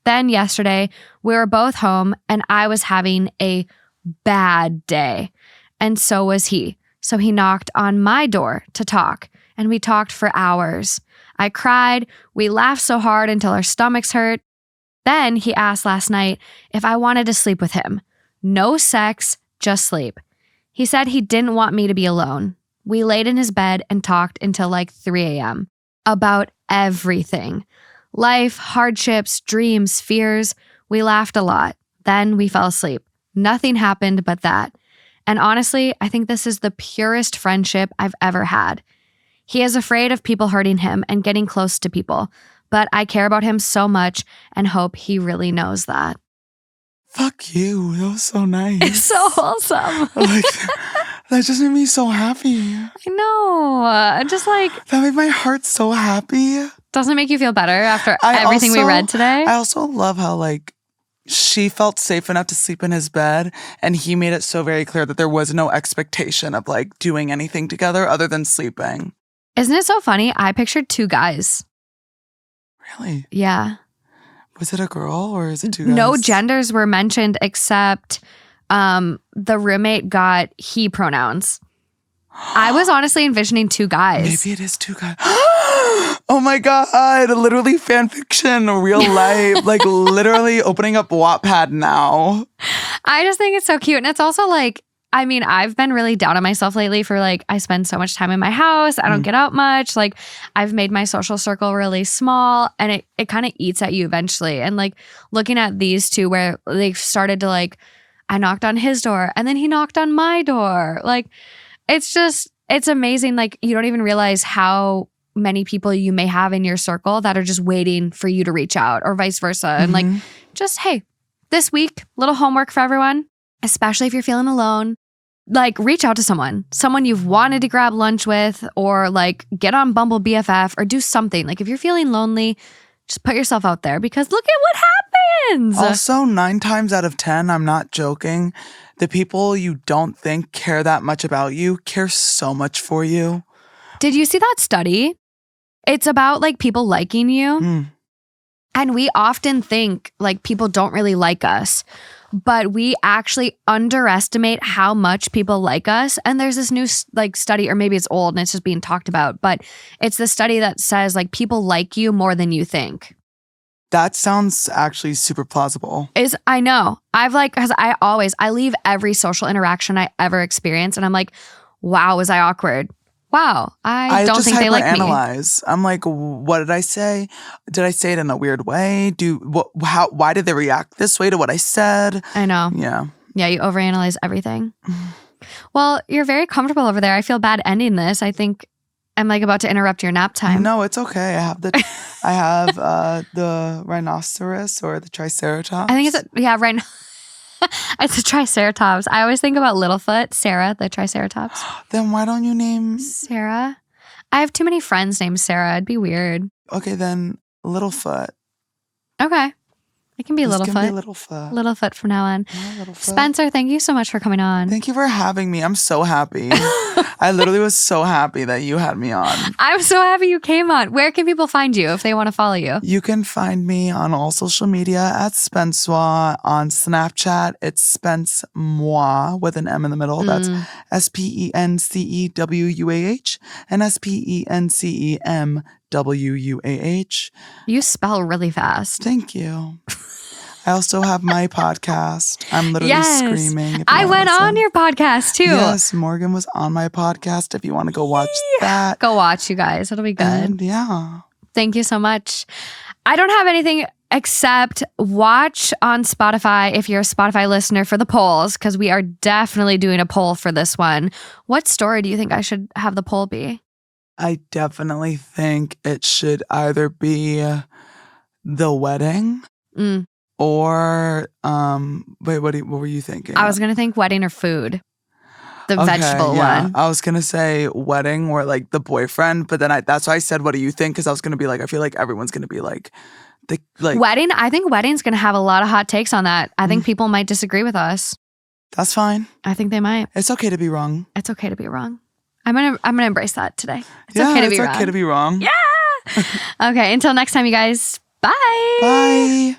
Then yesterday, we were both home and I was having a bad day. And so was he. So he knocked on my door to talk, and we talked for hours. I cried. We laughed so hard until our stomachs hurt. Then he asked last night if I wanted to sleep with him. No sex, just sleep. He said he didn't want me to be alone. We laid in his bed and talked until like 3 a.m. about everything. Life, hardships, dreams, fears. We laughed a lot. Then we fell asleep. Nothing happened but that. And honestly, I think this is the purest friendship I've ever had. He is afraid of people hurting him and getting close to people, but I care about him so much and hope he really knows that. Fuck you. That was so nice. It's so wholesome. That just made me so happy. I know. Just like... That made my heart so happy. Doesn't it make you feel better after everything we read today? I also love how like she felt safe enough to sleep in his bed, and he made it so very clear that there was no expectation of like doing anything together other than sleeping. Isn't it so funny? I pictured 2 guys. Really? Yeah. Was it a girl or is it 2 guys? No genders were mentioned except the roommate got he pronouns. I was honestly envisioning 2 guys. Maybe it is 2 guys. Oh my God. Literally fan fiction, real life. Like literally opening up Wattpad now. I just think it's so cute. And it's also like, I mean, I've been really down on myself lately for like, I spend so much time in my house. I don't get out much. Like I've made my social circle really small, and it kind of eats at you eventually. And like looking at these 2 where they started to like, I knocked on his door and then he knocked on my door. Like it's it's amazing. Like, you don't even realize how many people you may have in your circle that are just waiting for you to reach out, or vice versa. And like, just, hey, this week, little homework for everyone, especially if you're feeling alone. Like, reach out to someone you've wanted to grab lunch with, or like get on Bumble BFF, or do something. Like, if you're feeling lonely, just put yourself out there, because look at what happens. Also, 9 times out of 10, I'm not joking, the people you don't think care that much about you care so much for you. Did you see that study? It's about like people liking you. And we often think like people don't really like us, but we actually underestimate how much people like us. And there's this new like study, or maybe it's old and it's just being talked about, but it's the study that says like people like you more than you think. That sounds actually super plausible. I know. Because I leave every social interaction I ever experience, and I'm like, wow, was I awkward? Wow, I don't think they like me. Analyze. I'm like, what did I say? Did I say it in a weird way? Why did they react this way to what I said? I know. Yeah. Yeah, you overanalyze everything. Well, you're very comfortable over there. I feel bad ending this. I think I'm like about to interrupt your nap time. No, it's okay. I have the rhinoceros, or the triceratops. I think it's it's a triceratops. I always think about Littlefoot, Sarah, the triceratops. Then why don't you name Sarah? I have too many friends named Sarah. It'd be weird. Okay, then Littlefoot. Okay. It can be Littlefoot. Can be Littlefoot. Littlefoot from now on. Yeah, Littlefoot. Spencer, thank you so much for coming on. Thank you for having me. I'm so happy. I literally was so happy that you had me on. I'm so happy you came on. Where can people find you if they want to follow you? You can find me on all social media at Spencewauh. On Snapchat, it's Spencewauh with an M in the middle. That's SPENCEWUAH and SPENCEMWUAH. You spell really fast. Thank you. I also have my podcast. I'm literally screaming. I went on your podcast too. Yes, Morgan was on my podcast. If you want to go watch that. Go watch, you guys. It'll be good. And yeah. Thank you so much. I don't have anything except watch on Spotify if you're a Spotify listener for the polls, because we are definitely doing a poll for this one. What story do you think I should have the poll be? I definitely think it should either be the wedding or wait, what were you thinking? I was gonna think wedding or food. The vegetable one. I was gonna say wedding or like the boyfriend, but then that's why I said, what do you think? Because I was gonna be like, I feel like everyone's gonna be like wedding. I think wedding's gonna have a lot of hot takes on that. I think people might disagree with us. That's fine. I think they might. It's okay to be wrong. It's okay to be wrong. I'm gonna embrace that today. It's okay to be wrong. It's okay to be wrong. Yeah. Okay. Until next time, you guys. Bye. Bye.